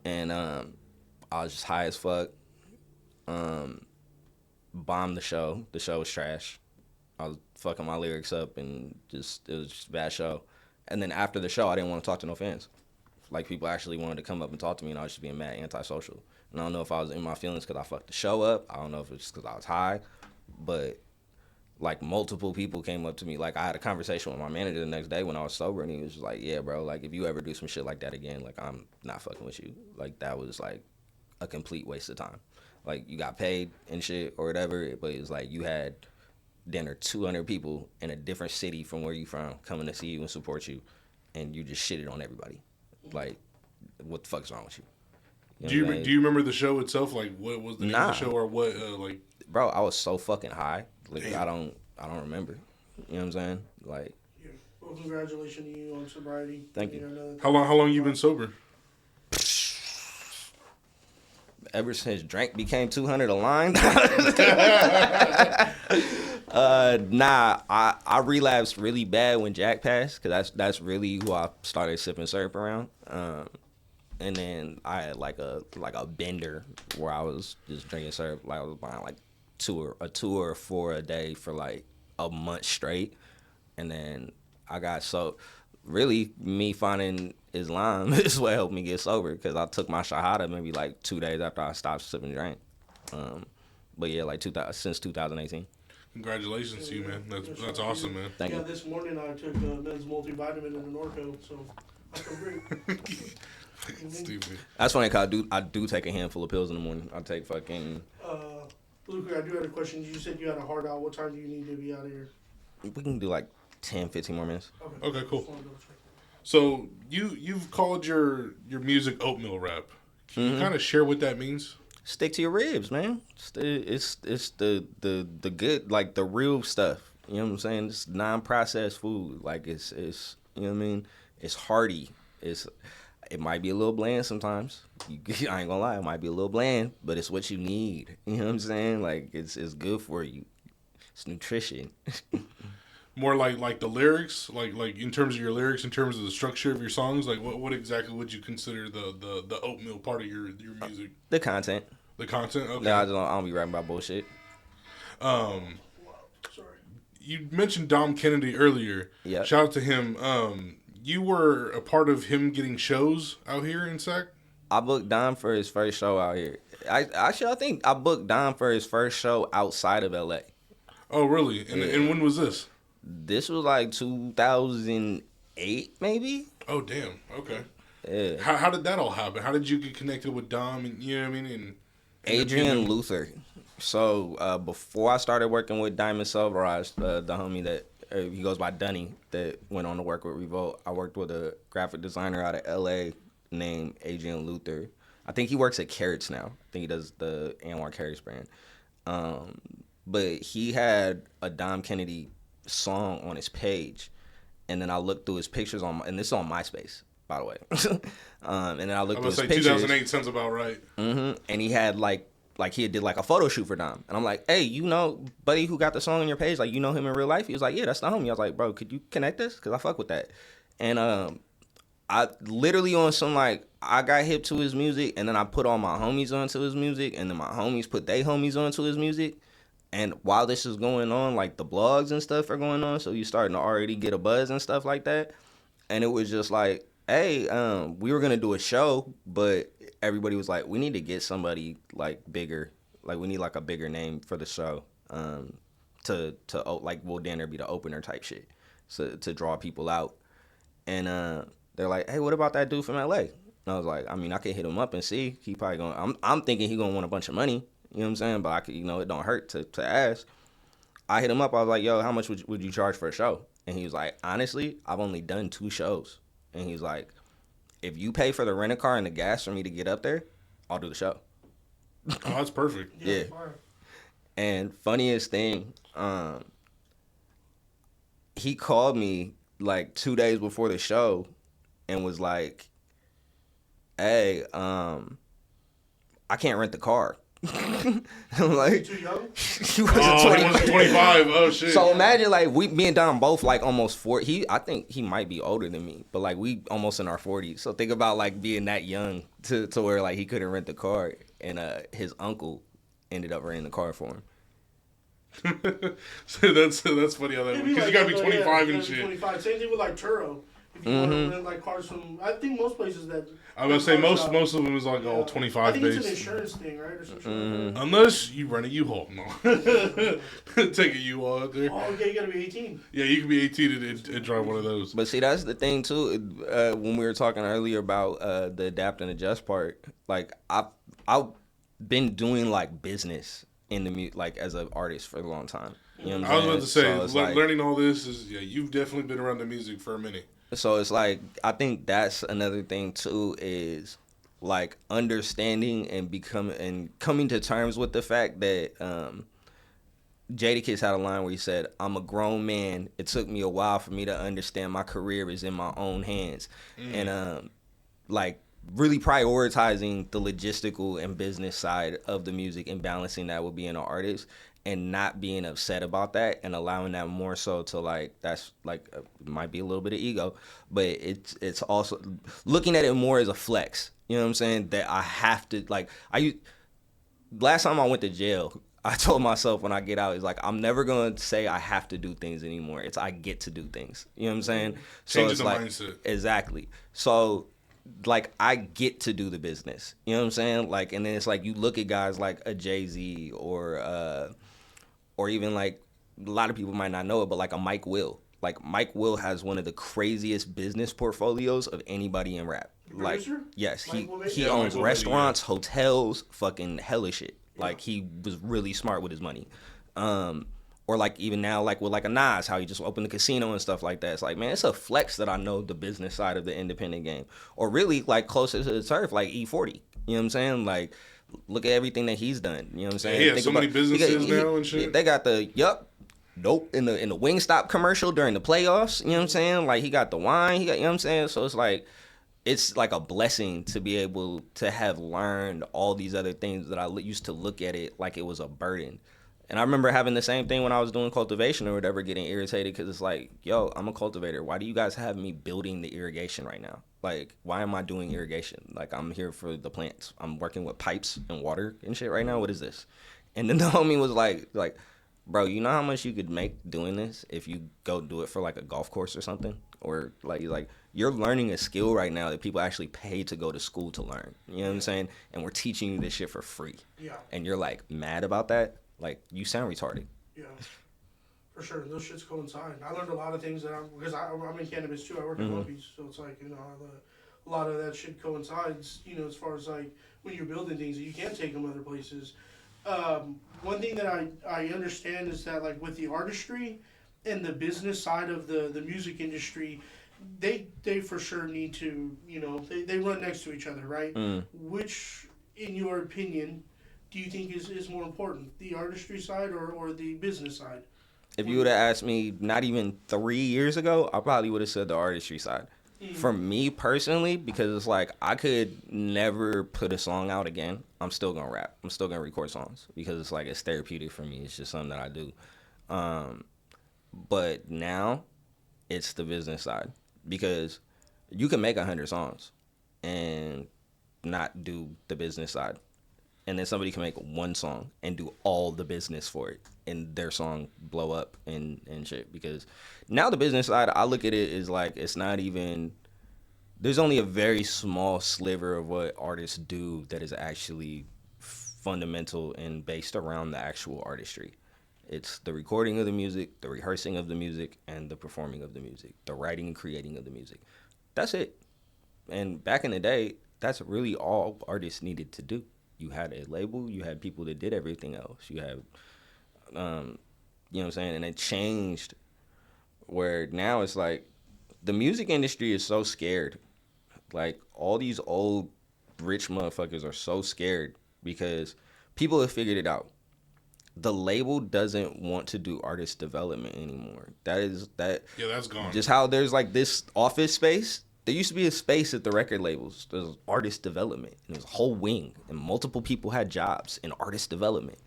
and I was just high as fuck. Bombed the show. The show was trash. I was fucking my lyrics up, and it was just a bad show. And then after the show, I didn't want to talk to no fans. Like, people actually wanted to come up and talk to me, and I was just being mad antisocial. And I don't know if I was in my feelings because I fucked the show up. I don't know if it's because I was high, but like, multiple people came up to me. Like, I had a conversation with my manager the next day when I was sober, and he was just like, yeah, bro, like, if you ever do some shit like that again, like, I'm not fucking with you. Like, that was, like, a complete waste of time. Like, you got paid and shit or whatever, but it was like you had dinner 200 people in a different city from where you from coming to see you and support you, and you just shitted on everybody. Like, what the fuck is wrong with you? You know do you remember the show itself? Like, what was the name of the show or what, like? Bro, I was so fucking high. Like, damn. I don't remember. You know what I'm saying? Like, yeah. Well, congratulations to you on sobriety. Thank you. How long you been sober? Ever since Drink became 200 a line. Nah, I relapsed really bad when Jack passed, because that's really who I started sipping syrup around. And then I had like a bender where I was just drinking syrup. Like, I was buying like a two or four a day for like a month straight. And then I got so really me finding Islam is what helped me get sober, because I took my shahada maybe like 2 days after I stopped sipping drink. But yeah, like since 2018. Congratulations to you, man. That's awesome, man. Thank you. This morning I took men's multivitamin and an Orco, so I feel great. Stupid. That's funny, because I do take a handful of pills in the morning. I take fucking... Luke, I do have a question. You said you had a hard out. What time do you need to be out of here? We can do like 10, 15 more minutes. Okay, cool. So you've called your music oatmeal rap. Can you kind of share what that means? Stick to your ribs, man. It's the good, like, the real stuff. You know what I'm saying? It's non-processed food. Like, it's you know what I mean? It's hearty. It might be a little bland sometimes. I ain't gonna lie, it might be a little bland, but it's what you need. You know what I'm saying? Like, it's good for you. It's nutrition. more like the lyrics, like in terms of your lyrics, in terms of the structure of your songs? Like what exactly would you consider the oatmeal part of your music? The content. The content. Okay. No, I don't be rapping about bullshit. Sorry. You mentioned Dom Kennedy earlier. Yeah. Shout out to him. You were a part of him getting shows out here in Sac? I booked Dom for his first show out here. I think I booked Dom for his first show outside of LA. Oh, really? And when was this? This was like 2008, maybe. Oh, damn. Okay. Yeah. How did that all happen? How did you get connected with Dom? And you know what I mean? And Adrian Luther. So before I started working with Diamond Silverage, the homie that he goes by Dunny, that went on to work with Revolt, I worked with a graphic designer out of LA named Adrian Luther. I think he works at Carrots now. I think he does the Anwar Carrots brand. But he had a Dom Kennedy song on his page, and then I looked through his pictures and this is on MySpace, by the way. And then I looked through his pictures. 2008 sounds about right. Mm-hmm. And he had like he did like a photo shoot for Dom, and I'm like, hey, you know, buddy, who got the song on your page? Like, you know him in real life? He was like, yeah, that's the homie. I was like, bro, could you connect us? Cause I fuck with that. And I literally on some like I got hip to his music, and then I put all my homies onto his music, and then my homies put their homies onto his music. And while this is going on, like the blogs and stuff are going on, so you starting to already get a buzz and stuff like that. And it was just like, hey, we were gonna do a show, but everybody was like, we need to get somebody like bigger, like we need like a bigger name for the show, to like will Danner be the opener type shit, so to draw people out. And they're like, hey, what about that dude from LA? And I was like, I mean, I can hit him up and see. He probably gonna. I'm thinking he gonna want a bunch of money. You know what I'm saying? But I could, it don't hurt to ask. I hit him up. I was like, yo, how much would you charge for a show? And he was like, honestly, I've only done 2 shows. And he's like, if you pay for the rent-a-car and the gas for me to get up there, I'll do the show. Oh, that's perfect. Yeah. And funniest thing, he called me like 2 days before the show and was like, hey, I can't rent the car. I'm like, too young? He wasn't 25. Oh shit. So imagine like me and Dom both like almost 40. I think he might be older than me, but like we almost in our 40s. So think about like being that young to where like he couldn't rent the car, and his uncle ended up renting the car for him. So that's funny how that, because you gotta be 25 and shit. 25. Same thing with like Turo. If you want to rent like cars from, I think most places that. I was gonna say most of them is like all 25 I think based. it's an insurance thing, right, or some shit like that. Unless you rent a U-Haul, no. Take a U-Haul out there. Oh, okay, you gotta be 18. Yeah, you can be 18 and drive one of those. But see, that's the thing too. When we were talking earlier about the adapt and adjust part, like I've been doing like business in the like as an artist for a long time. You know what I'm I was saying? about to say, learning all this is you've definitely been around the music for a minute. So it's like, I think that's another thing too, is like understanding and coming to terms with the fact that Jadakiss had a line where he said, I'm a grown man. It took me a while for me to understand my career is in my own hands. And like really prioritizing the logistical and business side of the music and balancing that with being an artist. And not being upset about that and allowing that more so to like, that's like, might be a little bit of ego, but it's also looking at it more as a flex. You know what I'm saying? That I have to like, last time I went to jail, I told myself when I get out, it's like, I'm never going to say I have to do things anymore. It's I get to do things. You know what I'm saying? So Changing it's the like, mindset. Exactly. So like I get to do the business. You know what I'm saying? Like, and then it's like you look at guys like a Jay-Z or even like a lot of people might not know it, but like a Mike Will. Like Mike Will has one of the craziest business portfolios of anybody in rap. Like, yes, he owns restaurants, hotels, fucking hella shit. Like he was really smart with his money. Or like even now, like with like a Nas, how he just opened the casino and stuff like that. It's like, man, it's a flex that I know the business side of the independent game. Or really like closer to the turf, like E40. You know what I'm saying? Like, look at everything that he's done. You know what I'm saying? He has so many businesses now and shit. They got the nope in the Wingstop commercial during the playoffs. You know what I'm saying? Like he got the wine. He got, you know what I'm saying? So it's like a blessing to be able to have learned all these other things that I used to look at it like it was a burden. And I remember having the same thing when I was doing cultivation or whatever, getting irritated because it's like, yo, I'm a cultivator. Why do you guys have me building the irrigation right now? Like, why am I doing irrigation? Like, I'm here for the plants. I'm working with pipes and water and shit right now. What is this? And then the homie was like, bro, you know how much you could make doing this if you go do it for like a golf course or something? Or like you're learning a skill right now that people actually pay to go to school to learn. You know what I'm saying? And we're teaching you this shit for free. Yeah. And you're like mad about that? Like, you sound retarded. Yeah. For sure. Those shits coincide. I learned a lot of things because I'm in cannabis too. I work at Mobies. So it's like, you know, a lot of that shit coincides, you know, as far as like when you're building things that you can't take them other places. One thing that I understand is that like with the artistry and the business side of the music industry, they for sure need to, you know, they run next to each other, right? Which, in your opinion, do you think is more important, the artistry side or the business side? If you would have asked me not even 3 years ago, I probably would have said the artistry side. For me personally, because it's like I could never put a song out again. I'm still gonna rap. I'm still gonna record songs because it's like it's therapeutic for me. It's just something that I do. But now it's the business side because you can make 100 songs and not do the business side. And then somebody can make one song and do all the business for it and their song blow up and shit. Because now the business side, I look at it as like it's not even, there's only a very small sliver of what artists do that is actually fundamental and based around the actual artistry. It's the recording of the music, the rehearsing of the music, and the performing of the music, the writing and creating of the music. That's it. And back in the day, that's really all artists needed to do. You had a label, you had people that did everything else. You had, you know what I'm saying? And it changed where now it's like the music industry is so scared. Like all these old rich motherfuckers are so scared because people have figured it out. The label doesn't want to do artist development anymore. That's gone. Just how there's like this office space. There used to be a space at the record labels. There's artist development. And there's a whole wing. And multiple people had jobs in artist development.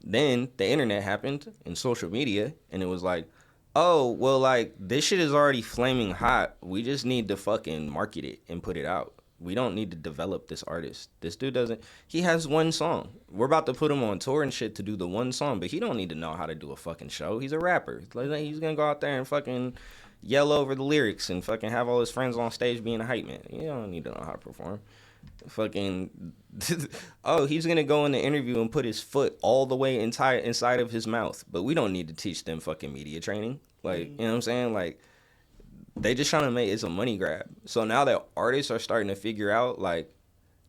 Then the internet happened and social media. And it was like, oh, well, like, this shit is already flaming hot. We just need to fucking market it and put it out. We don't need to develop this artist. This dude doesn't. He has one song. We're about to put him on tour and shit to do the one song. But he don't need to know how to do a fucking show. He's a rapper. Like, he's going to go out there and fucking yell over the lyrics and fucking have all his friends on stage being a hype man. You don't need to know how to perform. Fucking, oh, he's going to go in the interview and put his foot all the way inside of his mouth. But we don't need to teach them fucking media training. Like, you know what I'm saying? Like, they just trying to make it's a money grab. So now that artists are starting to figure out, like,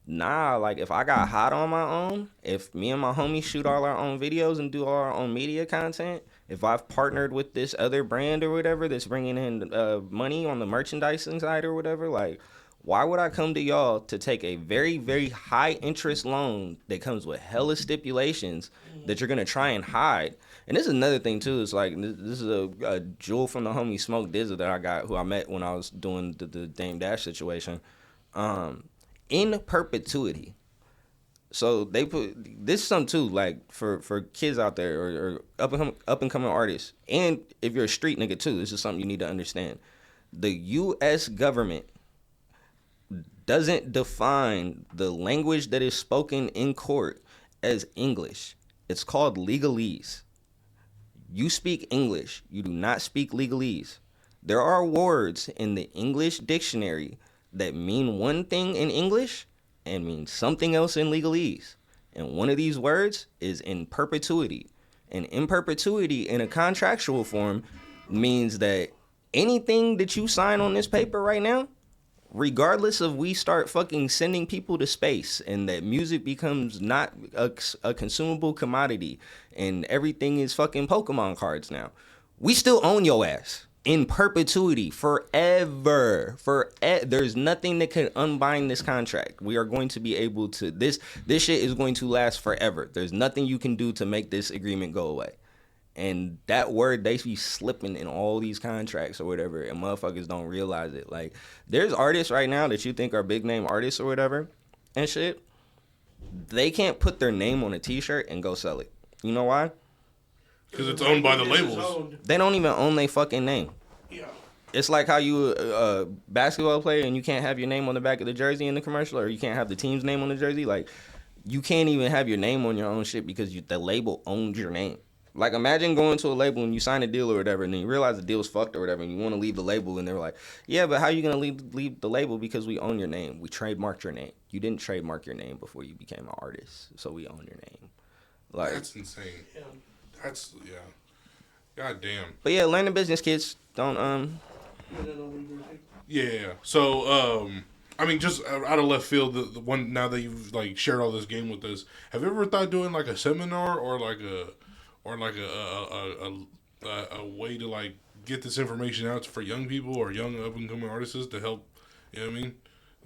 nah, like, if I got hot on my own, if me and my homies shoot all our own videos and do all our own media content, if I've partnered with this other brand or whatever that's bringing in money on the merchandising side or whatever, like, why would I come to y'all to take a very, very high interest loan that comes with hella stipulations that you're going to try and hide? And this is another thing, too. It's like, this is a jewel from the homie Smoke Dizza that I got, who I met when I was doing the Dame Dash situation. In perpetuity. So they put this is something too, like for kids out there or up and coming artists, and if you're a street nigga too, this is something you need to understand. The U.S. government doesn't define the language that is spoken in court as English. It's called legalese. You speak English. You do not speak legalese. There are words in the English dictionary that mean one thing in English and mean something else in legalese. And one of these words is in perpetuity. And in perpetuity in a contractual form means that anything that you sign on this paper right now, regardless of we start fucking sending people to space and that music becomes not a consumable commodity and everything is fucking Pokemon cards now, we still own your ass. In perpetuity, forever. There's nothing that can unbind this contract. We are going to be able to, this shit is going to last forever. There's nothing you can do to make this agreement go away. And that word, they be slipping in all these contracts or whatever, and motherfuckers don't realize it. Like, there's artists right now that you think are big name artists or whatever and shit. They can't put their name on a t-shirt and go sell it. You know why? Because it's owned by the labels. They don't even own their fucking name. Yeah. It's like how you a basketball player and you can't have your name on the back of the jersey in the commercial, or you can't have the team's name on the jersey. Like, you can't even have your name on your own shit because the label owns your name. Like, imagine going to a label and you sign a deal or whatever, and then you realize the deal's fucked or whatever, and you want to leave the label, and they're like, yeah, but how are you going to leave the label? Because we own your name. We trademarked your name. You didn't trademark your name before you became an artist, so we own your name. Like, that's insane. Yeah. That's, yeah. God damn. But yeah, learn the business, kids. Don't, Yeah. So, I mean, just out of left field, the one, now that you've like shared all this game with us, have you ever thought doing like a seminar or like a way to like get this information out for young people or young up and coming artists to help? You know what I mean?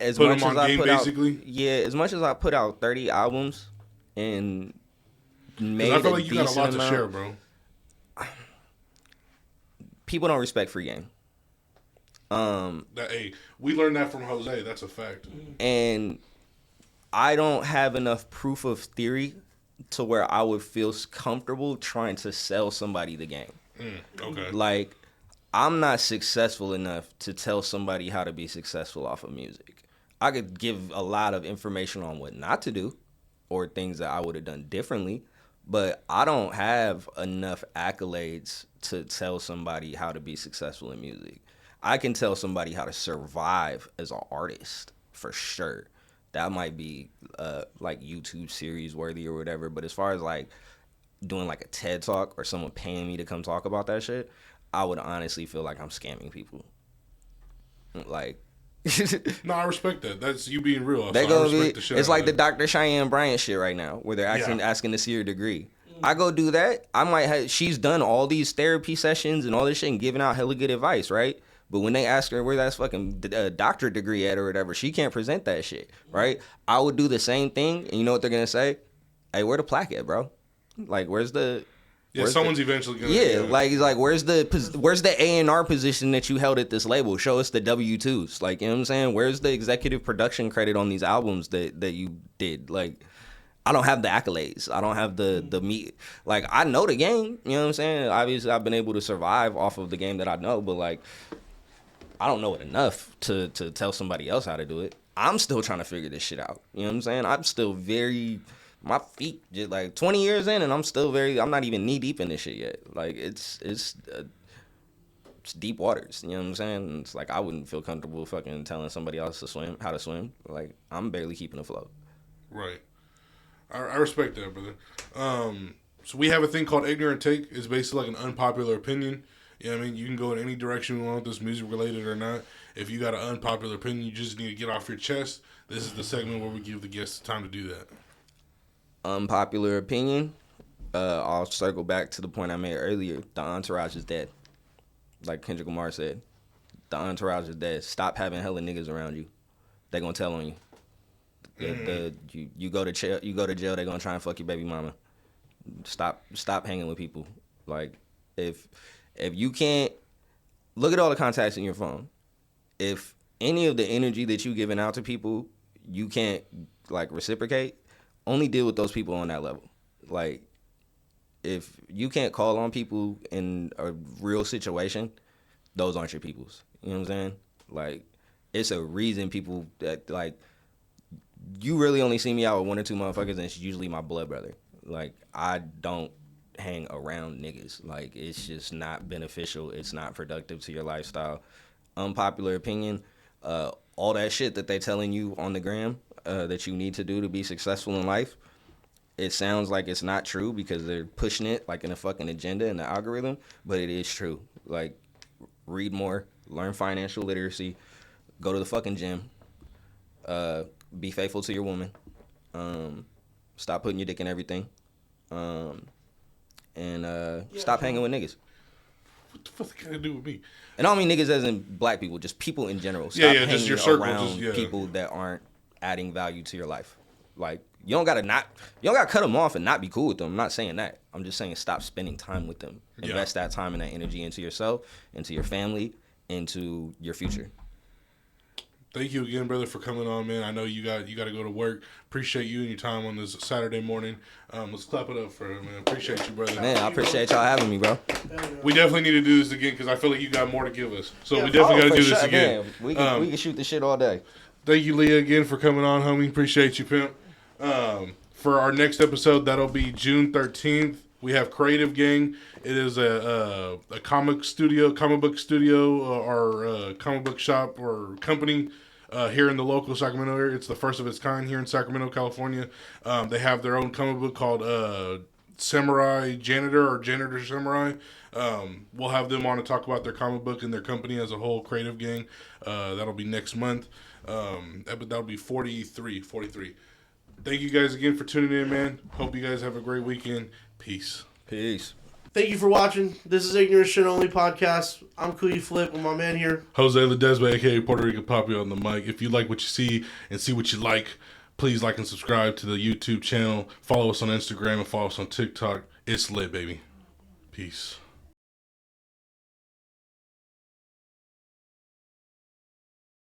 As put much them on as game, I put basically. as much as I put out 30 albums and made I feel like you got a lot to amount, share, bro. People don't respect free game. We learned that from Jose. That's a fact. And I don't have enough proof of theory to where I would feel comfortable trying to sell somebody the game. Okay. Like, I'm not successful enough to tell somebody how to be successful off of music. I could give a lot of information on what not to do or things that I would have done differently, but I don't have enough accolades to tell somebody how to be successful in music. I can tell somebody how to survive as an artist for sure. That might be like YouTube series worthy or whatever. But as far as like doing like a TED Talk or someone paying me to come talk about that shit, I would honestly feel like I'm scamming people. Like, no, I respect that. That's you being real. They So gonna I respect be, the shit it's out like of the that. Dr. Cheyenne Bryant shit right now, where they're asking to see her degree. I go do that. I might have. She's done all these therapy sessions and all this shit and giving out hella good advice, right? But when they ask her where that fucking doctorate degree at or whatever, she can't present that shit, right? I would do the same thing, and you know what they're gonna say? Hey, where the plaque at, bro? Like, where's the? Yeah, someone's eventually gonna. Yeah, like he's like, where's the A&R position that you held at this label? Show us the W-2s. Like, you know what I'm saying? Where's the executive production credit on these albums that you did? Like, I don't have the accolades. I don't have the meat. Like, I know the game. You know what I'm saying? Obviously, I've been able to survive off of the game that I know, but like, I don't know it enough to tell somebody else how to do it. I'm still trying to figure this shit out. You know what I'm saying? I'm still my feet just like 20 years in, and I'm not even knee deep in this shit yet. Like, it's deep waters. You know what I'm saying? It's like I wouldn't feel comfortable fucking telling somebody else how to swim. Like, I'm barely keeping afloat. Right. I respect that, brother. So we have a thing called Ignorant Take. It's basically like an unpopular opinion. You know what I mean? You can go in any direction you want with this, music related or not. If you got an unpopular opinion, you just need to get off your chest. This is the segment where we give the guests time to do that. Unpopular opinion. I'll circle back to the point I made earlier. The entourage is dead. Like Kendrick Lamar said, the entourage is dead. Stop having hella niggas around you. They gonna tell on you. You go to jail. They gonna try and fuck your baby mama. Stop hanging with people. Like, if you can't look at all the contacts in your phone, if any of the energy that you giving out to people you can't like reciprocate, only deal with those people on that level. Like, if you can't call on people in a real situation, those aren't your peoples. You know what I'm saying? Like, it's a reason people that like. You really only see me out with one or two motherfuckers, and it's usually my blood brother. Like, I don't hang around niggas. Like, it's just not beneficial. It's not productive to your lifestyle. Unpopular opinion, all that shit that they telling you on the gram that you need to do to be successful in life, it sounds like it's not true because they're pushing it like in a fucking agenda in the algorithm, but it is true. Like, read more, learn financial literacy, go to the fucking gym, be faithful to your woman. Stop putting your dick in everything. Stop hanging with niggas. What the fuck can I do with me? And I don't mean niggas as in black people, just people in general. Stop Yeah, hanging just your circle, around people that aren't adding value to your life. Like, you don't gotta cut them off and not be cool with them. I'm not saying that. I'm just saying stop spending time with them. Invest that time and that energy into yourself, into your family, into your future. Thank you again, brother, for coming on, man. I know you got to go to work. Appreciate you and your time on this Saturday morning. Let's clap it up for him, man. Appreciate you, brother. Man, I appreciate y'all having me, bro. We definitely need to do this again because I feel like you got more to give us. So we definitely got to do this again. Man, we can shoot this shit all day. Thank you, Leah, again for coming on, homie. Appreciate you, pimp. For our next episode, that'll be June 13th. We have Creative Gang. It is a comic book studio, or comic book shop or company here in the local Sacramento area. It's the first of its kind here in Sacramento, California. They have their own comic book called Samurai Janitor or Janitor Samurai. We'll have them on to talk about their comic book and their company as a whole, Creative Gang. That'll be next month. That'll be 43. Thank you guys again for tuning in, man. Hope you guys have a great weekend. Peace. Thank you for watching. This is Ignorant Shxt Only Podcast. I'm Cooey Flip with my man here, Jose Ledesma, a.k.a. Puerto Rican Poppy on the mic. If you like what you see and see what you like, please like and subscribe to the YouTube channel. Follow us on Instagram and follow us on TikTok. It's lit, baby. Peace.